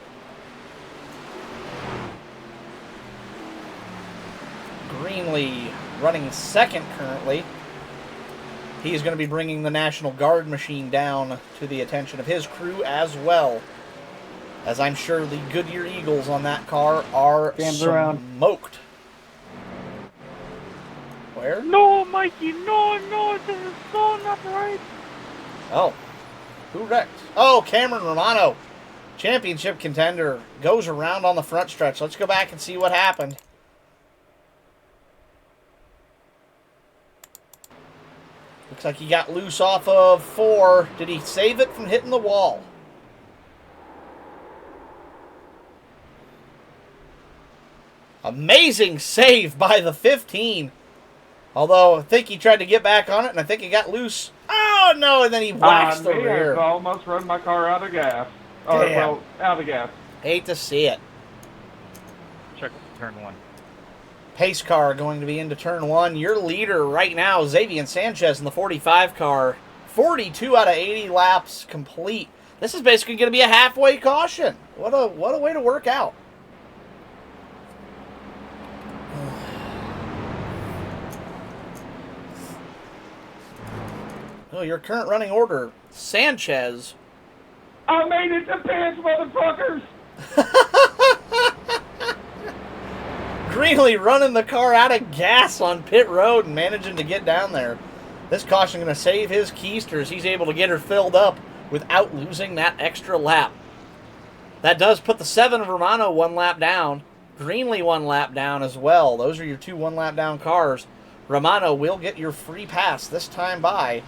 Greenlee running second currently. He's going to be bringing the National Guard machine down to the attention of his crew as well. As I'm sure the Goodyear Eagles on that car are smoked. Where? No, Mikey, no, this is so not right. Oh. Who wrecked? Oh, Cameron Romano. Championship contender. Goes around on the front stretch. Let's go back and see what happened. Looks like he got loose off of 4. Did he save it from hitting the wall? Amazing save by the 15. Although, I think he tried to get back on it, and I think he got loose. Oh, no, and then he waxed the rear. I almost run my car out of gas. Damn. Out of gas. Hate to see it. Check turn 1. Pace car going to be into turn 1. Your leader right now, Xavier Sanchez in the 45 car. 42 out of 80 laps complete. This is basically going to be a halfway caution. What a way to work out. Oh, your current running order, Sanchez. I made it to pants, motherfuckers! Greenlee running the car out of gas on pit road and managing to get down there. This caution going to save his keisters. He's able to get her filled up without losing that extra lap. That does put the 7 of Romano 1 lap down. Greenlee 1 lap down as well. Those are your 2 1 lap down cars. Romano will get your free pass this time by.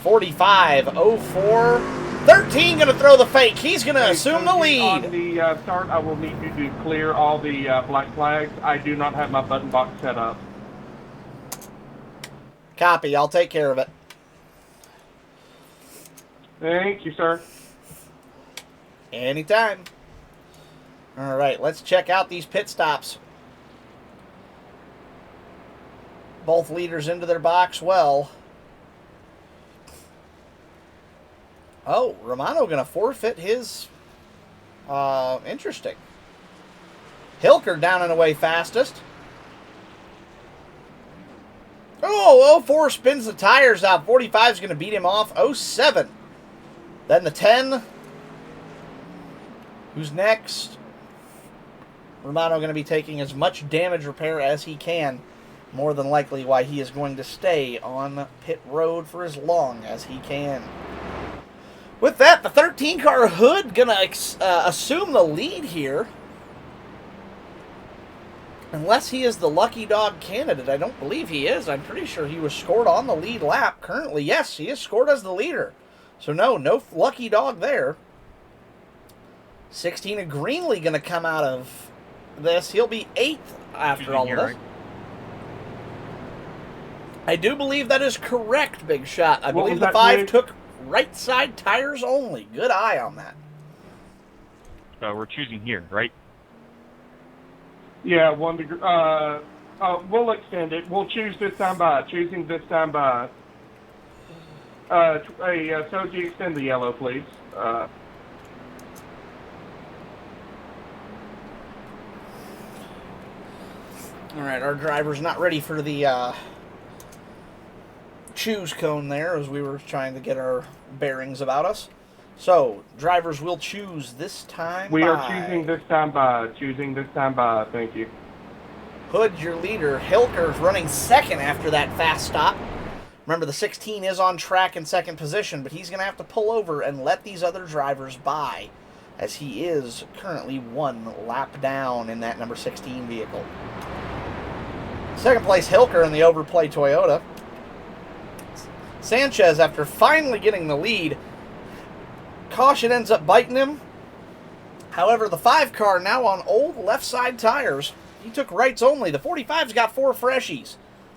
45, 04, 13 going to throw the fake. He's going to assume the lead. On the start, I will need you to clear all the black flags. I do not have my button box set up. Copy. I'll take care of it. Thank you, sir. Anytime. All right, let's check out these pit stops. Both leaders into their box well. Oh, Romano going to forfeit his... interesting. Hilker down and away fastest. Oh, 04 spins the tires out. 45 is going to beat him off. 07. Then the 10. Who's next? Romano going to be taking as much damage repair as he can. More than likely why he is going to stay on pit road for as long as he can. With that, the 13 car Hood going to assume the lead here. Unless he is the lucky dog candidate. I don't believe he is. I'm pretty sure he was scored on the lead lap currently. Yes, he is scored as the leader. So no lucky dog there. 16 of Greenlee going to come out of this. He'll be 8th after all of this. Right? I do believe that is correct, Big Shot. I believe the 5 took right side tires only. Good eye on that. We're choosing here, right? Yeah, 1 degree. We'll extend it. We'll choose this time by. Choosing this time by. Soji, extend the yellow, please. All right, our driver's not ready for the choose cone there as we were trying to get our bearings about us. So, drivers will choose this time We by... are choosing this time by. Thank you. Hood, your leader. Hilker's running second after that fast stop. Remember, the 16 is on track in second position, but he's going to have to pull over and let these other drivers by, as he is currently 1 lap down in that number 16 vehicle. Second place, Hilker in the overplay Toyota. Sanchez, after finally getting the lead, caution ends up biting him. However, the 5 car now on old left side tires. He took rights only. The 45's got 4 freshies.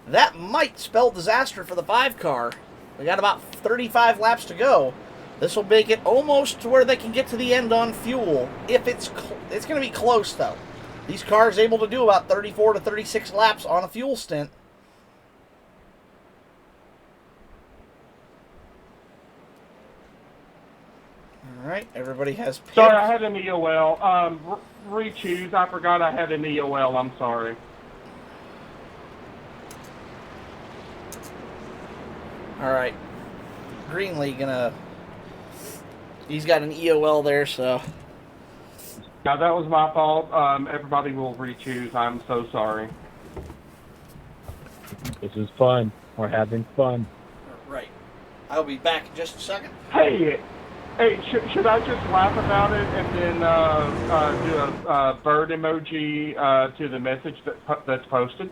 That might spell disaster for the 5 car. We got about 35 laps to go. This will make it almost to where they can get to the end on fuel. If it's going to be close, though. These cars able to do about 34 to 36 laps on a fuel stint. All right, everybody has picked. Sorry, I had an EOL. Re-choose. I forgot I had an EOL. I'm sorry. All right, Greenlee he's got an EOL there, so. Now, that was my fault. Everybody will re-choose. I'm so sorry. This is fun. We're having fun. Right. I'll be back in just a second. Hey, should I just laugh about it and then do a bird emoji to the message that's posted?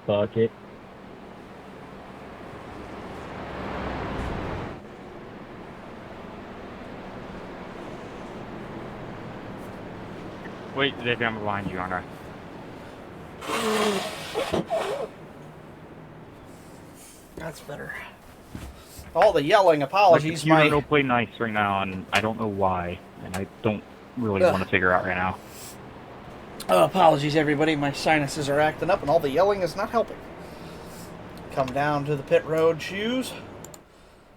Fuck it. Wait, Xavier, I'm behind you, aren't I? That's better. All the yelling apologies. Like, the computer don't play nice right now, and I don't know why, and I don't really want to figure out right now. Apologies, everybody. My sinuses are acting up, and all the yelling is not helping. Come down to the pit road shoes.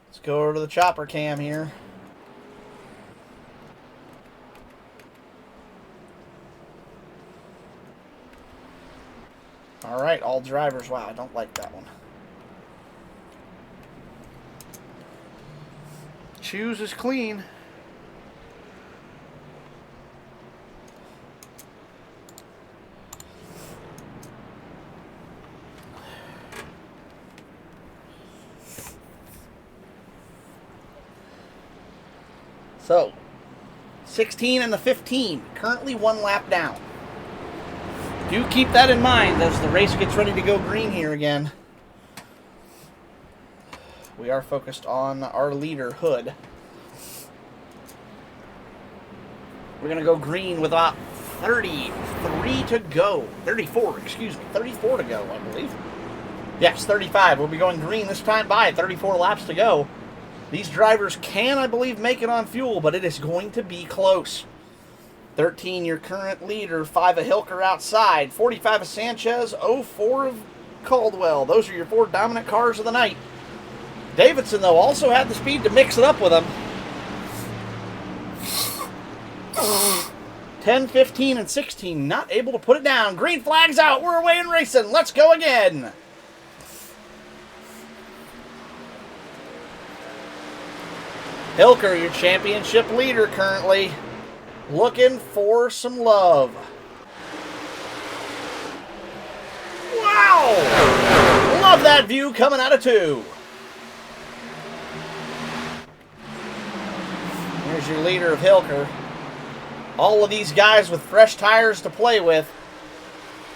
Let's go over to the chopper cam here. All right, all drivers. Wow, I don't like that one. Choose is clean. So, 16 and the 15, currently 1 lap down. Do keep that in mind as the race gets ready to go green here again. We are focused on our leader, Hood. We're going to go green with about 33 to go. 34, excuse me. 34 to go, I believe. Yes, 35. We'll be going green this time by 34 laps to go. These drivers can, I believe, make it on fuel, but it is going to be close. 13, your current leader. 5 of Hilker outside. 45 of Sanchez. 04 of Caldwell. Those are your 4 dominant cars of the night. Davidson, though, also had the speed to mix it up with them. 10, 15, and 16 not able to put it down. Green flag's out. We're away and racing. Let's go again. Hilker, your championship leader currently. Looking for some love. Wow! Love that view coming out of 2. Here's your leader of Hilker. All of these guys with fresh tires to play with.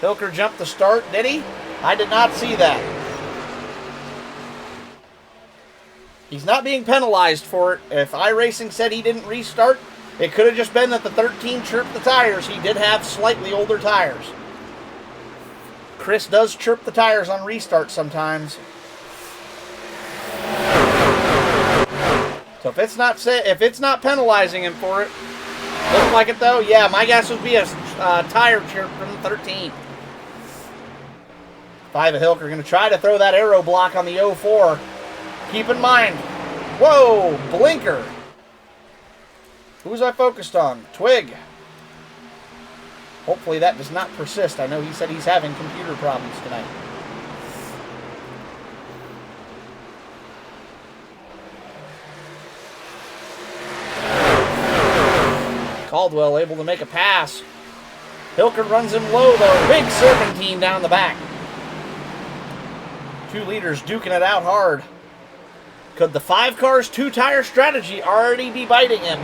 Hilker jumped the start, did he? I did not see that. He's not being penalized for it. If iRacing said he didn't restart, it could have just been that the 13 chirped the tires. He did have slightly older tires. Chris does chirp the tires on restart sometimes. So if it's not penalizing him for it, looks like it though. Yeah, my guess would be a tire chirp from the 13. 5 of Hilker going to try to throw that aero block on the 04. Keep in mind, whoa, blinker. Who was I focused on? Twig. Hopefully that does not persist. I know he said he's having computer problems tonight. Caldwell able to make a pass. Hilker runs him low, though. Big serpentine down the back. 2 leaders duking it out hard. Could the 5 cars 2-tire strategy already be biting him?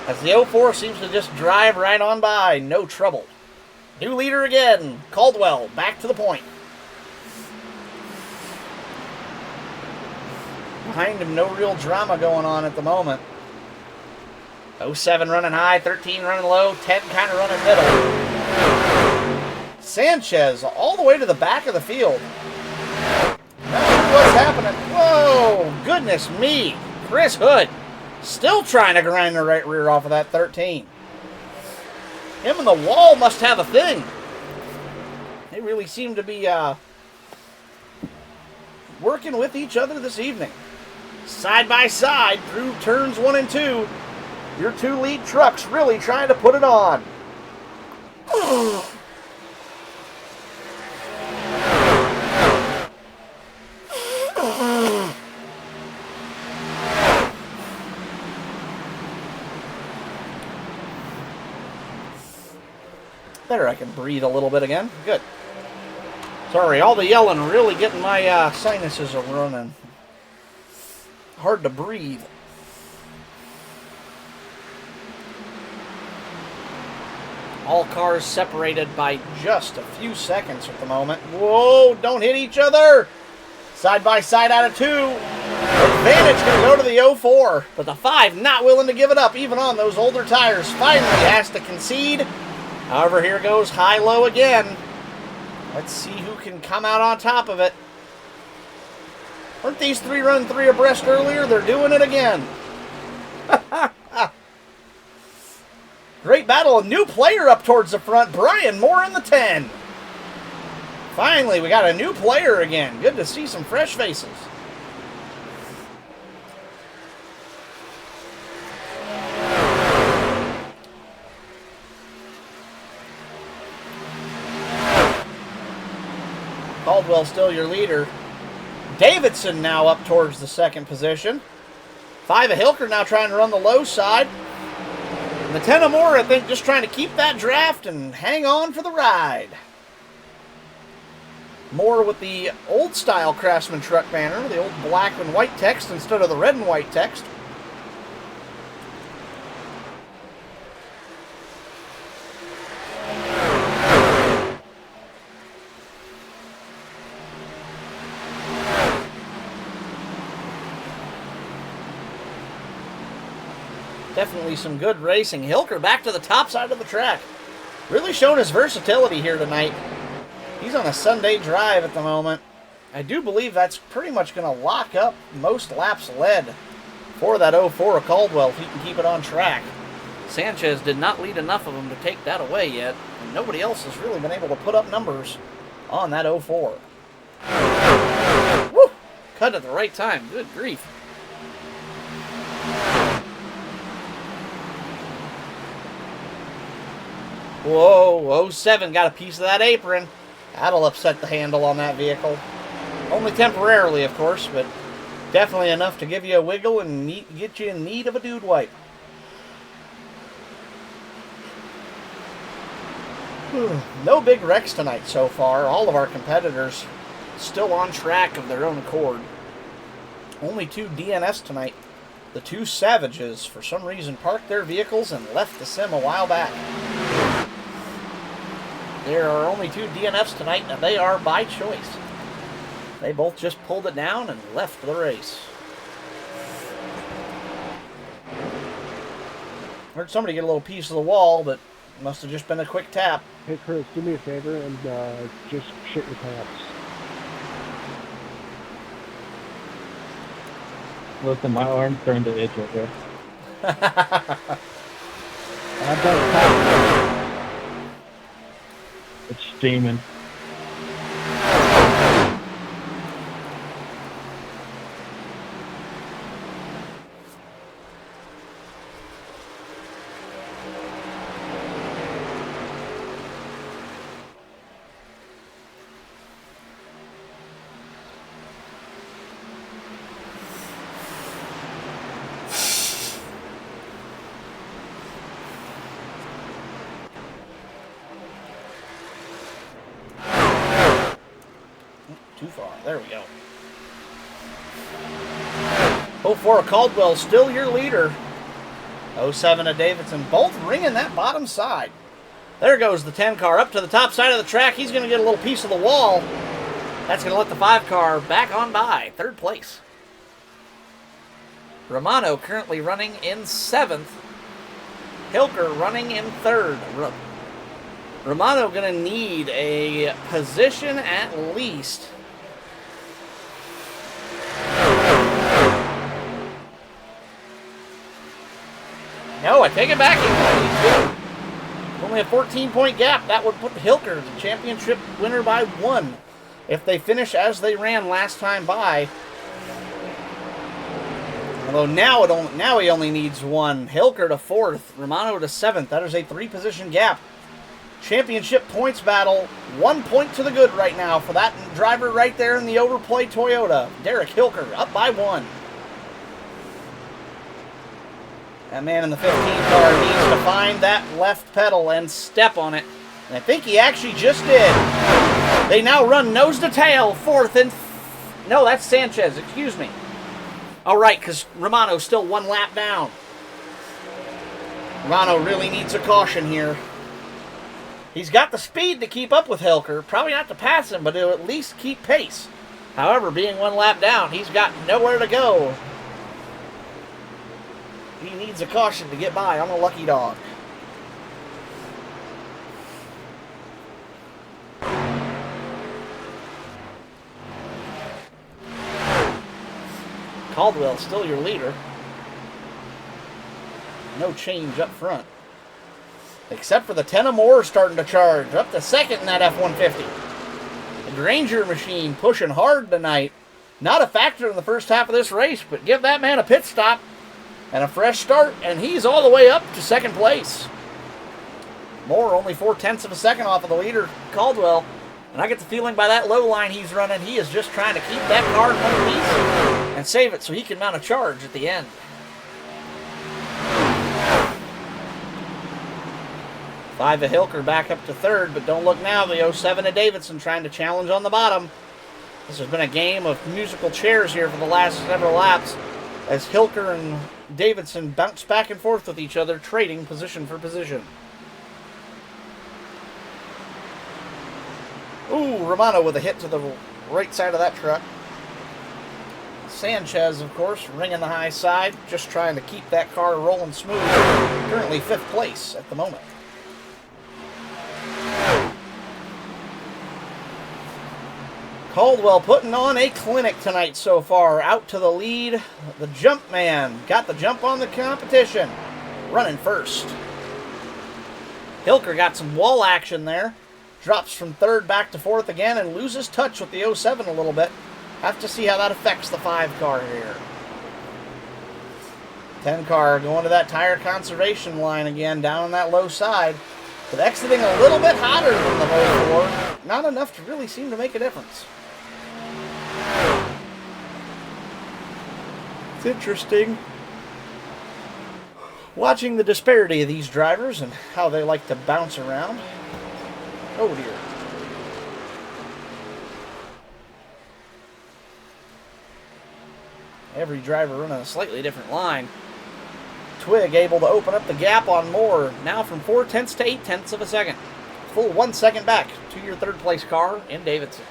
As the 04 seems to just drive right on by, no trouble. New leader again. Caldwell back to the point. Behind him, no real drama going on at the moment. 07 running high, 13 running low, 10 kind of running middle. Sanchez all the way to the back of the field. What's happening? Whoa, goodness me. Chris Hood still trying to grind the right rear off of that 13. Him and the wall must have a thing. They really seem to be working with each other this evening. Side by side through turns 1 and 2. Your 2 lead trucks really trying to put it on. Better, I can breathe a little bit again. Good. Sorry, all the yelling really getting my sinuses are running. Hard to breathe. All cars separated by just a few seconds at the moment. Whoa, don't hit each other. Side by side out of 2. Advantage going to go to the 04, but the 5 not willing to give it up even on those older tires. Finally has to concede. However, here goes high-low again. Let's see who can come out on top of it. Weren't these 3 run 3 abreast earlier? They're doing it again. Great battle. A new player up towards the front. Brian Moore in the 10. Finally, we got a new player again. Good to see some fresh faces. Caldwell still your leader. Davidson now up towards the 2nd position. 5 of Hilker now trying to run the low side. And the 10 of Moore, I think, just trying to keep that draft and hang on for the ride. Moore with the old style Craftsman truck banner, the old black and white text instead of the red and white text. Definitely some good racing. Hilker back to the top side of the track. Really showing his versatility here tonight. He's on a Sunday drive at the moment. I do believe that's pretty much going to lock up most laps led for that 04 of Caldwell if he can keep it on track. Sanchez did not lead enough of them to take that away yet, and nobody else has really been able to put up numbers on that 04. Woo! Cut at the right time. Good grief. Whoa, 07 got a piece of that apron. That'll upset the handle on that vehicle. Only temporarily, of course, but definitely enough to give you a wiggle and get you in need of a dude wipe. No big wrecks tonight so far. All of our competitors still on track of their own accord. Only 2 DNFs tonight. The 2 Savages, for some reason, parked their vehicles and left the sim a while back. There are only 2 DNFs tonight, and they are by choice. They both just pulled it down and left the race. Heard somebody get a little piece of the wall, but it must have just been a quick tap. Hey, Chris, do me a favor and just shit your pants. Listen, my arm's starting to itch right there. I've got a pack. It's steaming. There we go. 04 Caldwell still your leader. 07 of Davidson, both ringing that bottom side. There goes the 10 car up to the top side of the track. He's going to get a little piece of the wall. That's going to let the 5 car back on by. 3rd place. Romano currently running in 7th. Hilker running in 3rd. Romano going to need a position at least. No, I take it back. Only a 14-point gap. That would put Hilker, the championship winner, by 1. If they finish as they ran last time by. Although now he only needs 1. Hilker to 4th, Romano to 7th. That is a 3-position gap. Championship points battle. 1 point to the good right now for that driver right there in the overplay Toyota. Derek Hilker up by 1. That man in the 15 car needs to find that left pedal and step on it. And I think he actually just did. They now run nose to tail, 4th and... No, that's Sanchez, excuse me. All right, because Romano's still 1 lap down. Romano really needs a caution here. He's got the speed to keep up with Hilker. Probably not to pass him, but he'll at least keep pace. However, being 1 lap down, he's got nowhere to go. He needs a caution to get by. I'm a lucky dog. Caldwell still your leader. No change up front. Except for the 10 or more starting to charge. Up to 2nd in that F-150. The Granger machine pushing hard tonight. Not a factor in the first half of this race, but give that man a pit stop and a fresh start, and he's all the way up to 2nd place. Moore only 0.4 of a second off of the leader, Caldwell. And I get the feeling by that low line he's running, he is just trying to keep that car in one piece and save it so he can mount a charge at the end. Five of Hilker back up to 3rd, but don't look now. The 07 of Davidson trying to challenge on the bottom. This has been a game of musical chairs here for the last several laps as Hilker and Davidson bounce back and forth with each other, trading position for position. Ooh, Romano with a hit to the right side of that truck. Sanchez, of course, ringing the high side, just trying to keep that car rolling smooth. Currently 5th place at the moment. Caldwell putting on a clinic tonight so far. Out to the lead. The jump man got the jump on the competition. Running 1st. Hilker got some wall action there. Drops from 3rd back to 4th again and loses touch with the 07 a little bit. Have to see how that affects the 5 car here. 10 car going to that tire conservation line again down on that low side. But exiting a little bit hotter than the 04. Not enough to really seem to make a difference. It's interesting watching the disparity of these drivers and how they like to bounce around. Oh dear. Every driver running a slightly different line. Twig able to open up the gap on Moore, now from 0.4 to 0.8 of a second. Full 1 second back to your 3rd place car in Davidson.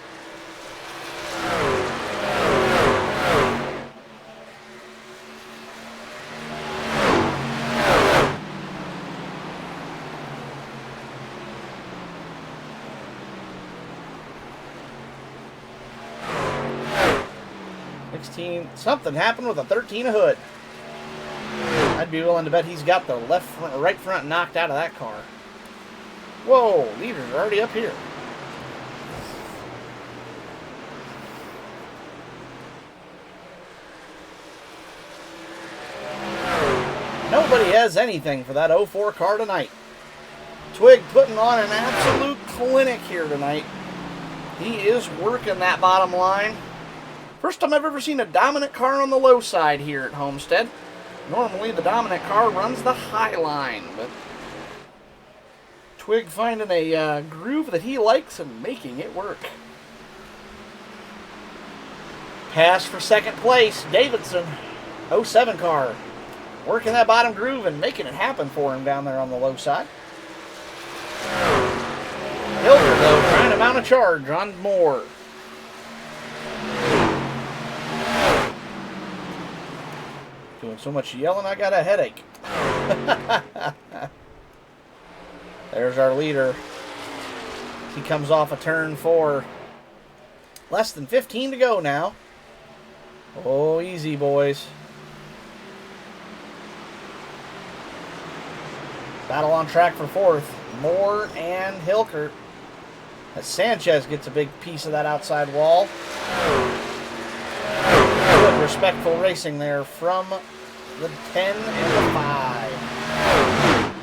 Something happened with a 13 of Hood. I'd be willing to bet he's got the right front knocked out of that car. Whoa, leaders are already up here. Nobody has anything for that 04 car tonight. Twig putting on an absolute clinic here tonight. He is working that bottom line. First time I've ever seen a dominant car on the low side here at Homestead. Normally the dominant car runs the high line, but Twig finding a groove that he likes and making it work. Pass for second place. Davidson, 07 car. Working that bottom groove and making it happen for him down there on the low side. Hilder, though, trying to mount a charge on Moore. Doing so much yelling, I got a headache. There's our leader. He comes off a turn 4. Less than 15 to go now. Oh, easy, boys. Battle on track for 4th. Moore and Hilkert. As Sanchez gets a big piece of that outside wall. Good, respectful racing there from the 10 and the 5.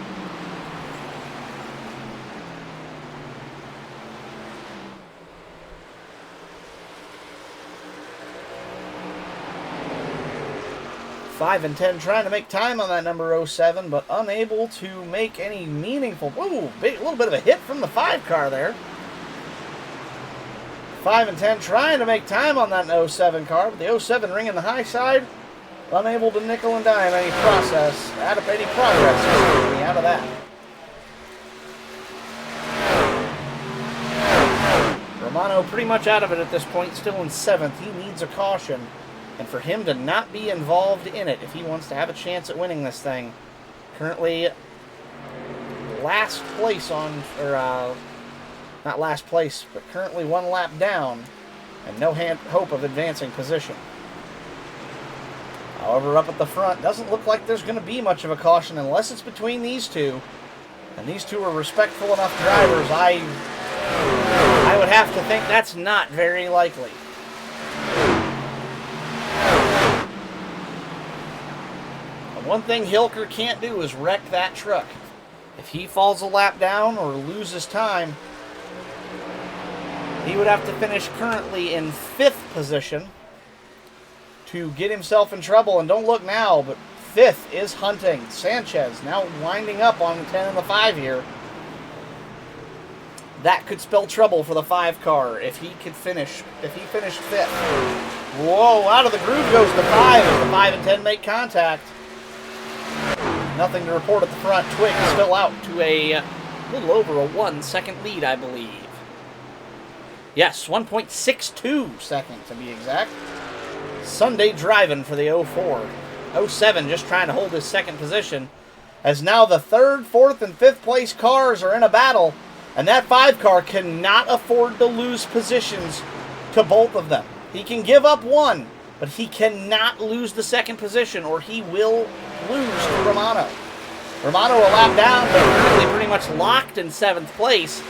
Five and 10 trying to make time on that number 07, but unable to make any meaningful. Ooh, a little bit of a hit from the 5 car there. 5 and 10 trying to make time on that 07 car, but the 07 ringing the high side, unable to nickel and dime any progress out of that. Romano pretty much out of it at this point, still in 7th. He needs a caution. And for him to not be involved in it if he wants to have a chance at winning this thing. Currently last place on, or not last place, but currently 1 lap down and no hope of advancing position. However, up at the front, doesn't look like there's going to be much of a caution unless it's between these two. And these two are respectful enough drivers. I would have to think that's not very likely. One thing Hilker can't do is wreck that truck. If he falls a lap down or loses time, he would have to finish currently in 5th position to get himself in trouble. And don't look now, but 5th is Hunting. Sanchez now winding up on the 10 and the 5 here. That could spell trouble for the 5 car if he finished 5th. Whoa, out of the groove goes the 5 as the 5 and 10 make contact. Nothing to report at the front. Twig still out to a little over a 1-second lead, I believe. Yes, 1.62 seconds to be exact. Sunday driving for the 04. 07 just trying to hold his 2nd position. As now the 3rd, 4th, and 5th place cars are in a battle. And that 5 car cannot afford to lose positions to both of them. He can give up 1. But he cannot lose the 2nd position or he will lose to Romano. Romano a lap down, but currently pretty much locked in 7th place.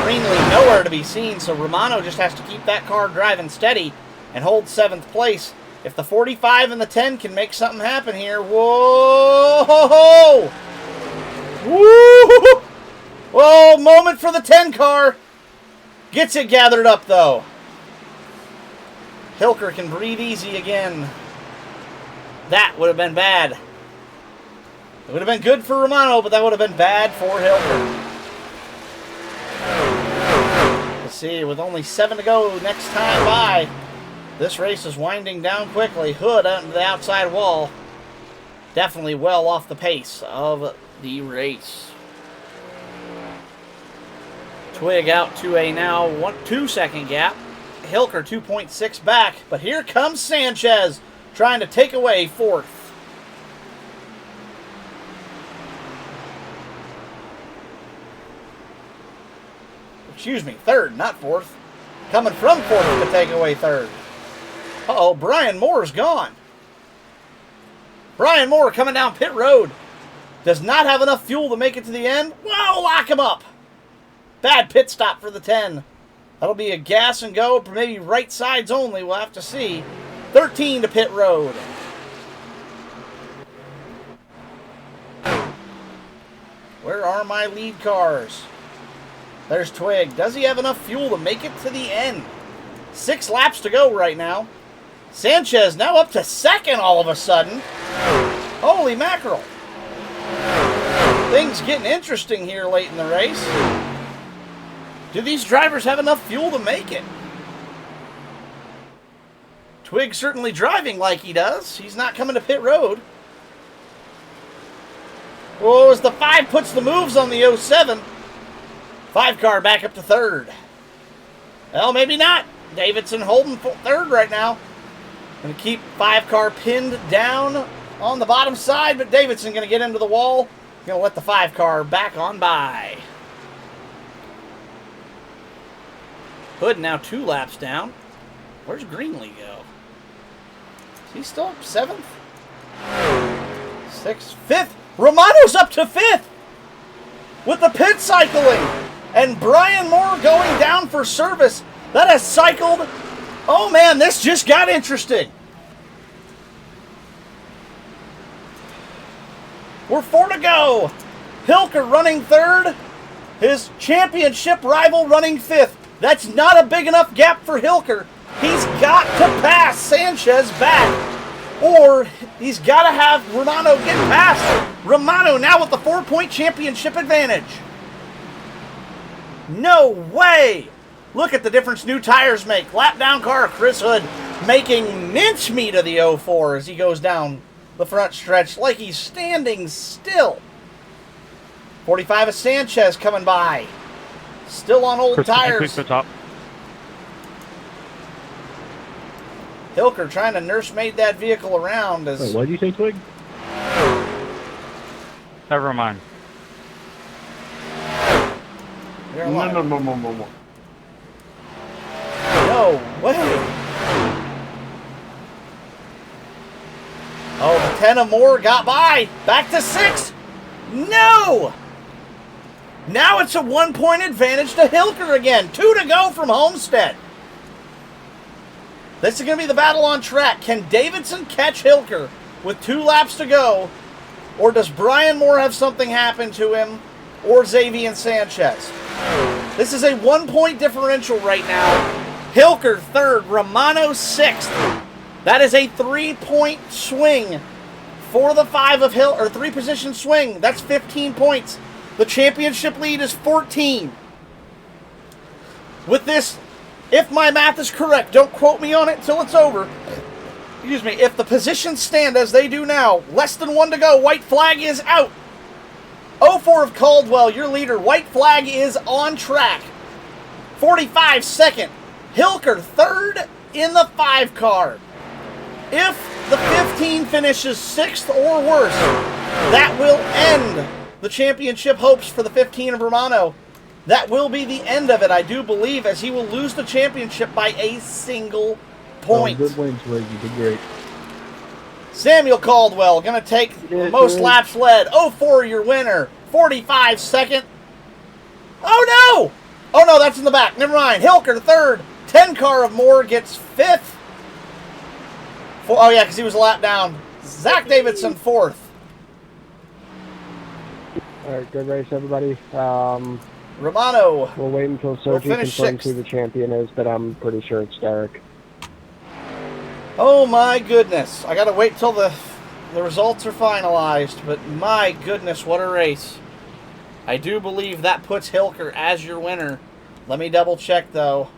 Greenlee nowhere to be seen, so Romano just has to keep that car driving steady and hold 7th place. If the 45 and the 10 can make something happen here, whoa! Woo! Whoa, moment for the 10 car. Gets it gathered up, though. Hilker can breathe easy again. That would have been bad. It would have been good for Romano, but that would have been bad for Hilker. Let's see, with only 7 to go next time by, this race is winding down quickly. Hood onto the outside wall. Definitely well off the pace of the race. Twig out to a now 2-second gap. Hilker 2.6 back, but here comes Sanchez trying to take away 4th. Excuse me, 3rd, not 4th. Coming from 4th to take away 3rd. Uh-oh, Brian Moore's gone. Brian Moore coming down pit road. Does not have enough fuel to make it to the end. Whoa, lock him up. Bad pit stop for the 10. That'll be a gas and go, maybe right sides only. We'll have to see. 13 to pit road. Where are my lead cars? There's Twig. Does he have enough fuel to make it to the end? 6 laps to go right now. Sanchez now up to 2nd all of a sudden. Holy mackerel. Things getting interesting here late in the race. Do these drivers have enough fuel to make it? Twig certainly driving like he does. He's not coming to pit road. Oh, as the 5 puts the moves on the 07. 5 car back up to third. Well, maybe not. Davidson holding third right now. Going to keep 5 car pinned down on the bottom side, but Davidson going to get into the wall. Going to let the 5 car back on by. Hood now 2 laps down. Where's Greenlee go? Is he still up 7th? 6th? 5th? Romano's up to 5th! With the pit cycling! And Brian Moore going down for service. That has cycled. Oh man, this just got interesting. We're 4 to go. Hilker running 3rd. His championship rival running 5th. That's not a big enough gap for Hilker. He's got to pass Sanchez back. Or he's got to have Romano get past. Romano now with the 4-point championship advantage. No way! Look at the difference new tires make. Lap down car, Chris Hood making mincemeat of the 04 as he goes down the front stretch like he's standing still. 45 of Sanchez coming by. Still on old tires. The top. Hilker trying to nursemaid that vehicle around as... Wait, what did you say, Twig? Never mind. You're No, alive. no, no, no, no, no. No way. Oh, the 10 or more got by. Back to 6. No! Now it's a 1-point advantage to Hilker again. 2 to go from Homestead. This is going to be the battle on track. Can Davidson catch Hilker with 2 laps to go? Or does Brian Moore have something happen to him? Or Xavier Sanchez? This is a 1-point differential right now. Hilker 3rd, Romano 6th. That is a 3-point swing for the 5 of Hill, or 3-position swing. That's 15 points. The championship lead is 14. With this, if my math is correct, don't quote me on it until it's over. Excuse me, if the positions stand as they do now, less than 1 to go, white flag is out. 04 of Caldwell, your leader. White flag is on track. 45 second. Hilker 3rd in the 5 car. If the 15 finishes 6th or worse, that will end the championship hopes for the 15 of Romano. That will be the end of it, I do believe, as he will lose the championship by a single point. Oh, good win, Twig. You did great. Samuel Caldwell going to take the most laps led. 04, your winner. 45 second. Oh, no! Oh, no, that's in the back. Never mind. Hilker 3rd. 10 car of Moore gets 5th. Oh, yeah, because he was a lap down. Zach Davidson 4th. All right, good race, everybody. Romano. We'll wait until Sophie finish confirms 6th. who the champion is, but I'm pretty sure it's Derek. Oh, my goodness. I got to wait till the results are finalized, but my goodness, what a race. I do believe that puts Hilker as your winner. Let me double check, though.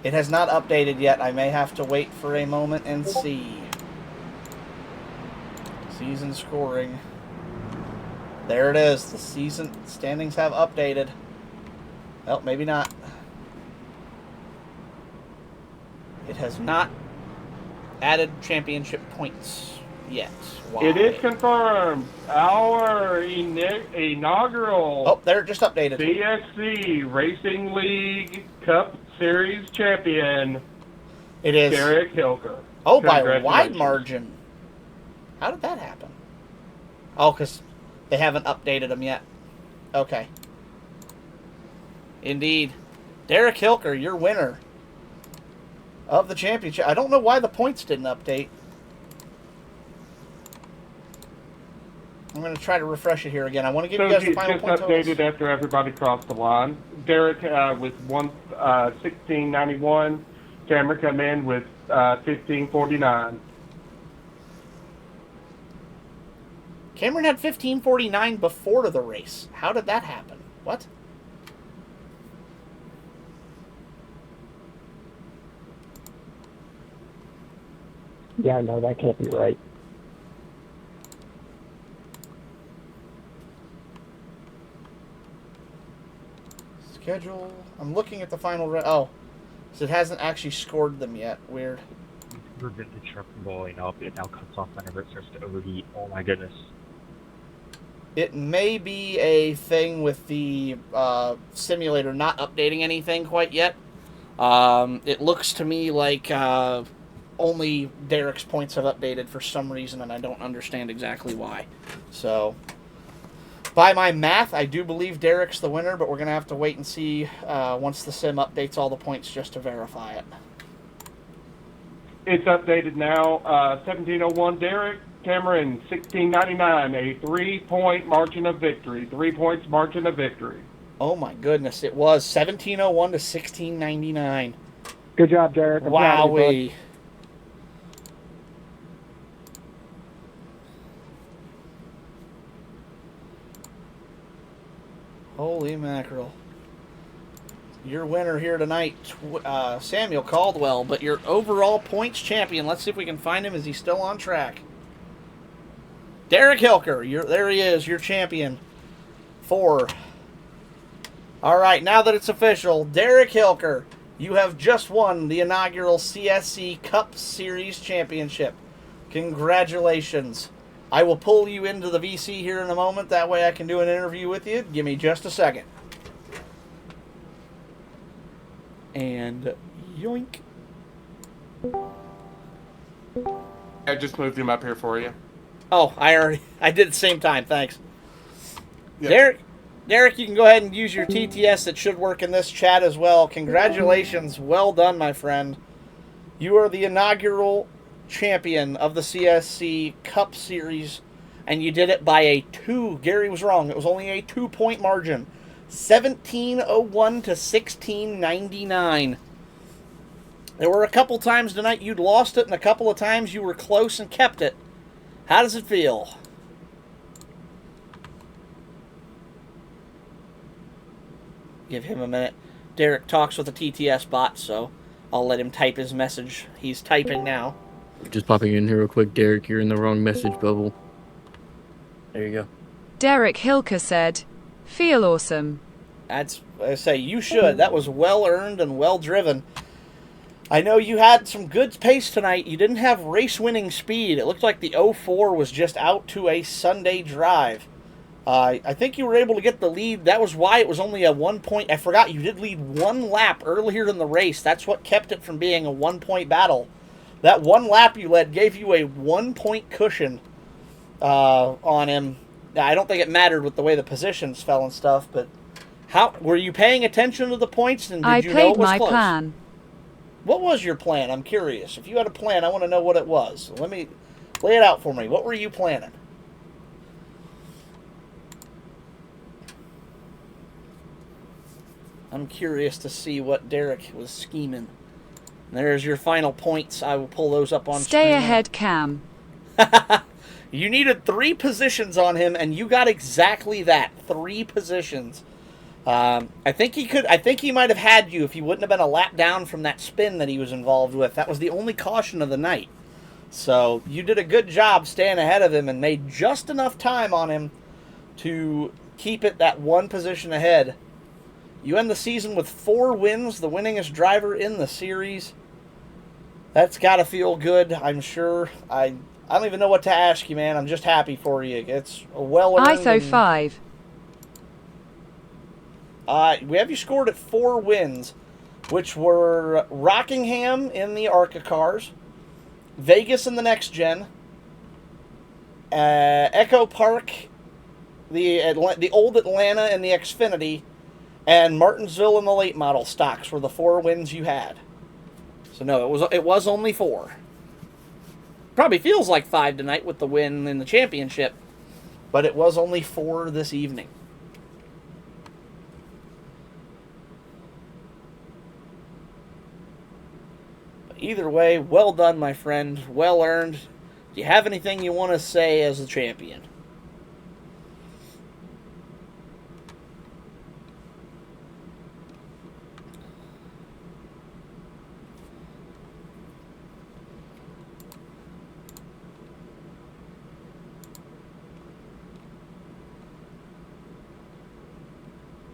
It has not updated yet. I may have to wait for a moment and see. Season scoring. There it is. The season standings have updated. Well, maybe not. It has not added championship points yet. Why? It is confirmed. Our inaugural Oh, there, it just updated. CSC Racing League Cup Series champion, It is. Derek Hilker. Oh, by a wide Congratulations. margin. How did that happen? Oh, because they haven't updated them yet. Okay. Indeed. Derek Hilker, your winner of the championship. I don't know why the points didn't update. I'm going to try to refresh it here again. I want to give you guys the It's final just point updated totals. after everybody crossed the line. Derek with 1691. Cameron come in with 1549. Cameron had 1549 before the race. How did that happen? What? Yeah, no, that can't be right. Schedule. I'm looking at the final. Oh, so it hasn't actually scored them yet. Weird. Prevent the truck from blowing up. It now cuts off whenever it starts to overheat. Oh my goodness. It may be a thing with the simulator not updating anything quite yet. It looks to me like only Derek's points have updated for some reason, and I don't understand exactly why. So, by my math, I do believe Derek's the winner, but we're going to have to wait and see once the sim updates all the points just to verify it. It's updated now. 1701 Derek, Cameron 1699, a 3-point margin of victory. 3 points margin of victory. Oh my goodness, it was 1701 to 1699. Good job, Derek. I'm proud of you, bud. Wowee. Holy mackerel. Your winner here tonight, Samuel Caldwell, but your overall points champion. Let's see if we can find him. Is he still on track? Derek Hilker. There he is, your champion. 4. All right, now that it's official, Derek Hilker, you have just won the inaugural CSC Cup Series Championship. Congratulations. I will pull you into the VC here in a moment. That way I can do an interview with you. Give me just a second. And yoink. I just moved him up here for you. Oh, I did at the same time. Thanks. Yep. Derek, you can go ahead and use your TTS. That should work in this chat as well. Congratulations. Well done, my friend. You are the inaugural champion of the CSC Cup Series, and you did it by a 2. Gary was wrong. It was only a 2-point margin. 1701 to 1699. There were a couple times tonight you'd lost it, and a couple of times you were close and kept it. How does it feel? Give him a minute. Derek talks with the TTS bot, so I'll let him type his message. He's typing now. Just popping in here real quick, Derek. You're in the wrong message bubble. There you go. Derek Hilker said, "Feel awesome." That's, I say, you should. That was well earned and well driven. I know you had some good pace tonight. You didn't have race-winning speed. It looked like the 04 was just out to a Sunday drive. I think you were able to get the lead. That was why it was only a 1 point. I forgot you did lead 1 lap earlier in the race. That's what kept it from being a 1-point battle. That 1 lap you led gave you a 1-point cushion on him. I don't think it mattered with the way the positions fell and stuff, but how were you paying attention to the points? And did you know it was close? Plan. What was your plan? I'm curious. If you had a plan, I want to know what it was. Let me lay it out for me. What were you planning? I'm curious to see what Derek was scheming. There's your final points. I will pull those up on Stay screen. ahead, Cam. You needed 3 positions on him, and you got exactly that. 3 positions. I think he might have had you if he wouldn't have been a lap down from that spin that he was involved with. That was the only caution of the night. So you did a good job staying ahead of him and made just enough time on him to keep it that 1 position ahead. You end the season with 4 wins, the winningest driver in the series. That's got to feel good, I'm sure. I don't even know what to ask you, man. I'm just happy for you. It's a well-earned. ISO 5. We have you scored at 4 wins, which were Rockingham in the ARCA cars, Vegas in the Next Gen, Echo Park, the old Atlanta in the Xfinity, and Martinsville in the late model stocks were the 4 wins you had. So no, it was only 4. Probably feels like 5 tonight with the win in the championship, but it was only 4 this evening. But either way, well done, my friend. Well earned. Do you have anything you want to say as the champion?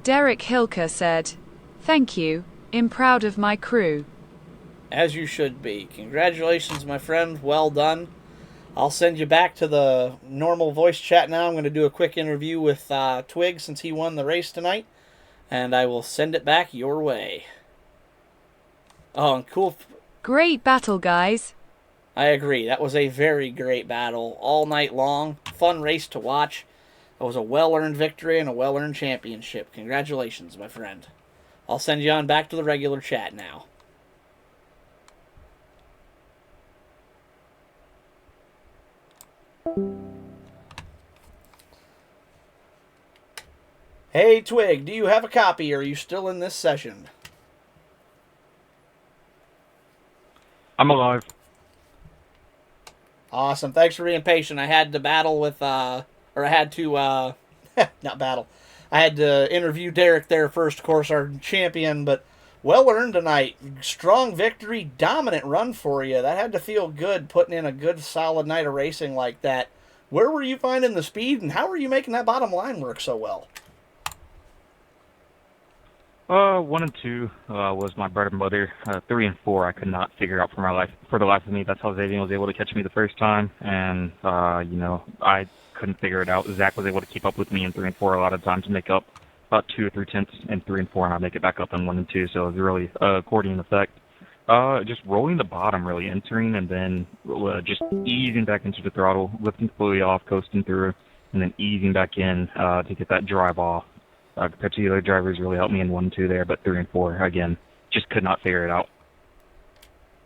Derek Hilker said, "Thank you, I'm proud of my crew." As you should be. Congratulations, my friend. Well done. I'll send you back to the normal voice chat now. I'm going to do a quick interview with Twig since he won the race tonight. And I will send it back your way. Oh, and cool. Great battle, guys. I agree. That was a very great battle all night long. Fun race to watch. It was a well-earned victory and a well-earned championship. Congratulations, my friend. I'll send you on back to the regular chat now. Hey, Twig, do you have a copy, or are you still in this session? I'm alive. Awesome. Thanks for being patient. I had to battle with, not battle. I had to interview Derek there first, of course, our champion, but well earned tonight. Strong victory, dominant run for you. That had to feel good, putting in a good, solid night of racing like that. Where were you finding the speed, and how were you making that bottom line work so well? 1 and 2 was my bread and butter. 3 and 4 I could not figure out for the life of me. That's how Xavier was able to catch me the first time, and I couldn't figure it out. Zach was able to keep up with me in 3 and 4 a lot of times, to make up about 2 or 3 tenths in 3 and 4, and I'd make it back up in 1 and 2. So it was really accordion effect. Just rolling the bottom, really entering, and then just easing back into the throttle, lifting fully off, coasting through, and then easing back in to get that drive off. Compared to the other drivers, really helped me in 1 and 2 there, but 3 and 4, again, just could not figure it out.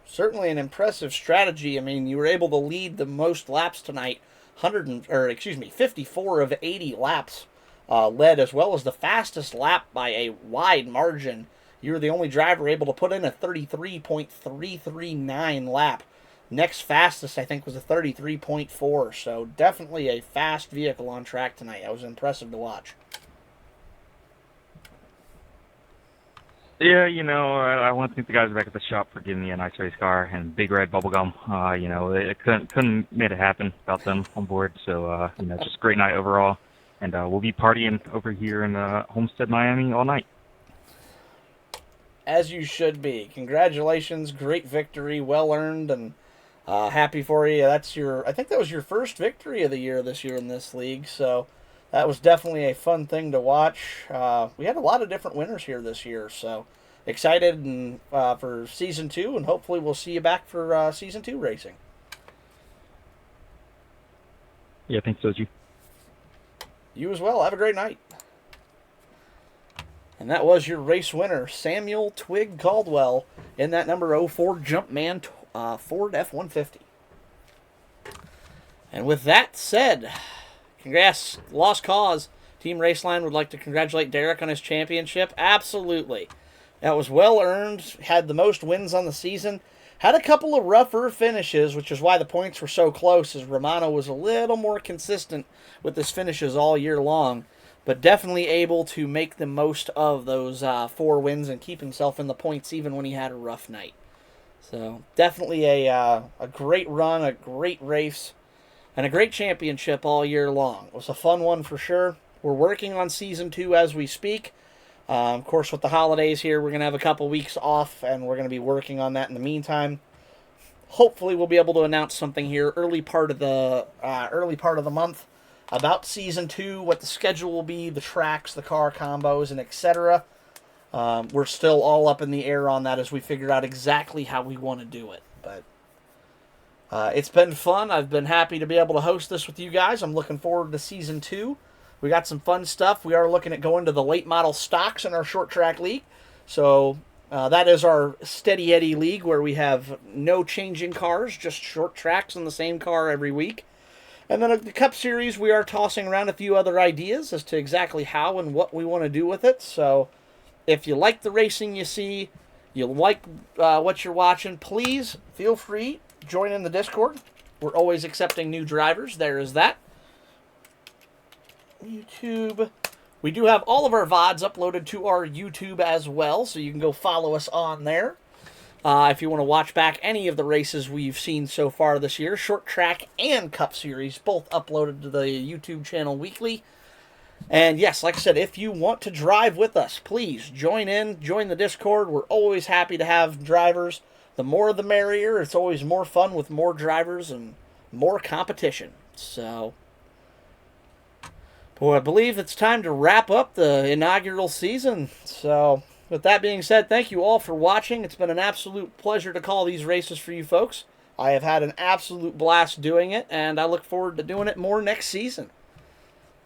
Certainly an impressive strategy. I mean, you were able to lead the most laps tonight, 54 of 80 laps led, as well as the fastest lap by a wide margin. You were the only driver able to put in a 33.339 lap. Next fastest, I think, was a 33.4, so definitely a fast vehicle on track tonight. That was impressive to watch. Yeah, I want to thank the guys back at the shop for giving me a nice race car and big red bubblegum. It couldn't made it happen without them on board. So, just a great night overall. And we'll be partying over here in Homestead, Miami all night. As you should be. Congratulations, great victory, well earned, and happy for you. I think that was your first victory of the year this year in this league. So that was definitely a fun thing to watch. We had a lot of different winners here this year, so excited and for Season 2, and hopefully we'll see you back for Season 2 racing. Yeah, thanks, Soji. You as well. Have a great night. And that was your race winner, Samuel Twig Caldwell, in that number 04 Jumpman Ford F-150. And with that said, congrats, Lost Cause. Team Raceline would like to congratulate Derek on his championship. Absolutely. That was well earned. Had the most wins on the season. Had a couple of rougher finishes, which is why the points were so close, as Romano was a little more consistent with his finishes all year long. But definitely able to make the most of those 4 wins and keep himself in the points even when he had a rough night. So definitely a great run, a great race, and a great championship all year long. It was a fun one for sure. We're working on Season 2 as we speak. Of course, with the holidays here, we're going to have a couple weeks off, and we're going to be working on that in the meantime. Hopefully, we'll be able to announce something here early part of the month about Season 2, what the schedule will be, the tracks, the car combos, and etc. We're still all up in the air on that as we figure out exactly how we want to do it. But it's been fun. I've been happy to be able to host this with you guys. I'm looking forward to Season 2. We got some fun stuff. We are looking at going to the late model stocks in our short track league. So that is our Steady Eddie league, where we have no changing cars, just short tracks in the same car every week. And then at the Cup Series, we are tossing around a few other ideas as to exactly how and what we want to do with it. So if you like the racing you see, you like what you're watching, please feel free, join in the Discord. We're always accepting new drivers. There is that. YouTube. We do have all of our VODs uploaded to our YouTube as well, so you can go follow us on there. If you want to watch back any of the races we've seen so far this year, Short Track and Cup Series, both uploaded to the YouTube channel weekly. And yes, like I said, if you want to drive with us, please join the Discord. We're always happy to have drivers. The more the merrier. It's always more fun with more drivers and more competition. So, boy, I believe it's time to wrap up the inaugural season. So, with that being said, thank you all for watching. It's been an absolute pleasure to call these races for you folks. I have had an absolute blast doing it, and I look forward to doing it more next season.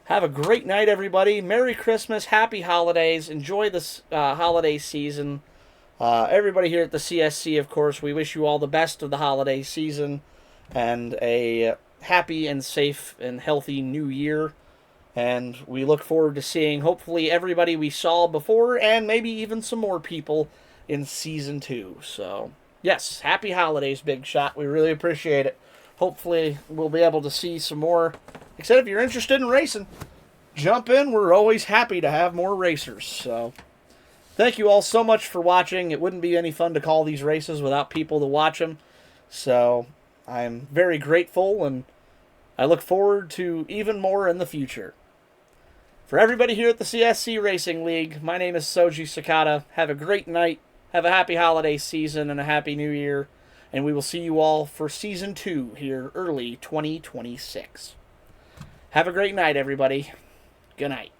Have a great night, everybody. Merry Christmas. Happy holidays. Enjoy this holiday season. Everybody here at the CSC, of course, we wish you all the best of the holiday season and a happy and safe and healthy new year. And we look forward to seeing, hopefully, everybody we saw before and maybe even some more people in Season 2. So, yes, happy holidays, Big Shot. We really appreciate it. Hopefully, we'll be able to see some more. Except if you're interested in racing, jump in. We're always happy to have more racers. So, thank you all so much for watching. It wouldn't be any fun to call these races without people to watch them. So, I'm very grateful, and I look forward to even more in the future. For everybody here at the CSC Racing League, my name is Soji Sakata. Have a great night. Have a happy holiday season and a happy new year. And we will see you all for Season 2 here early 2026. Have a great night, everybody. Good night.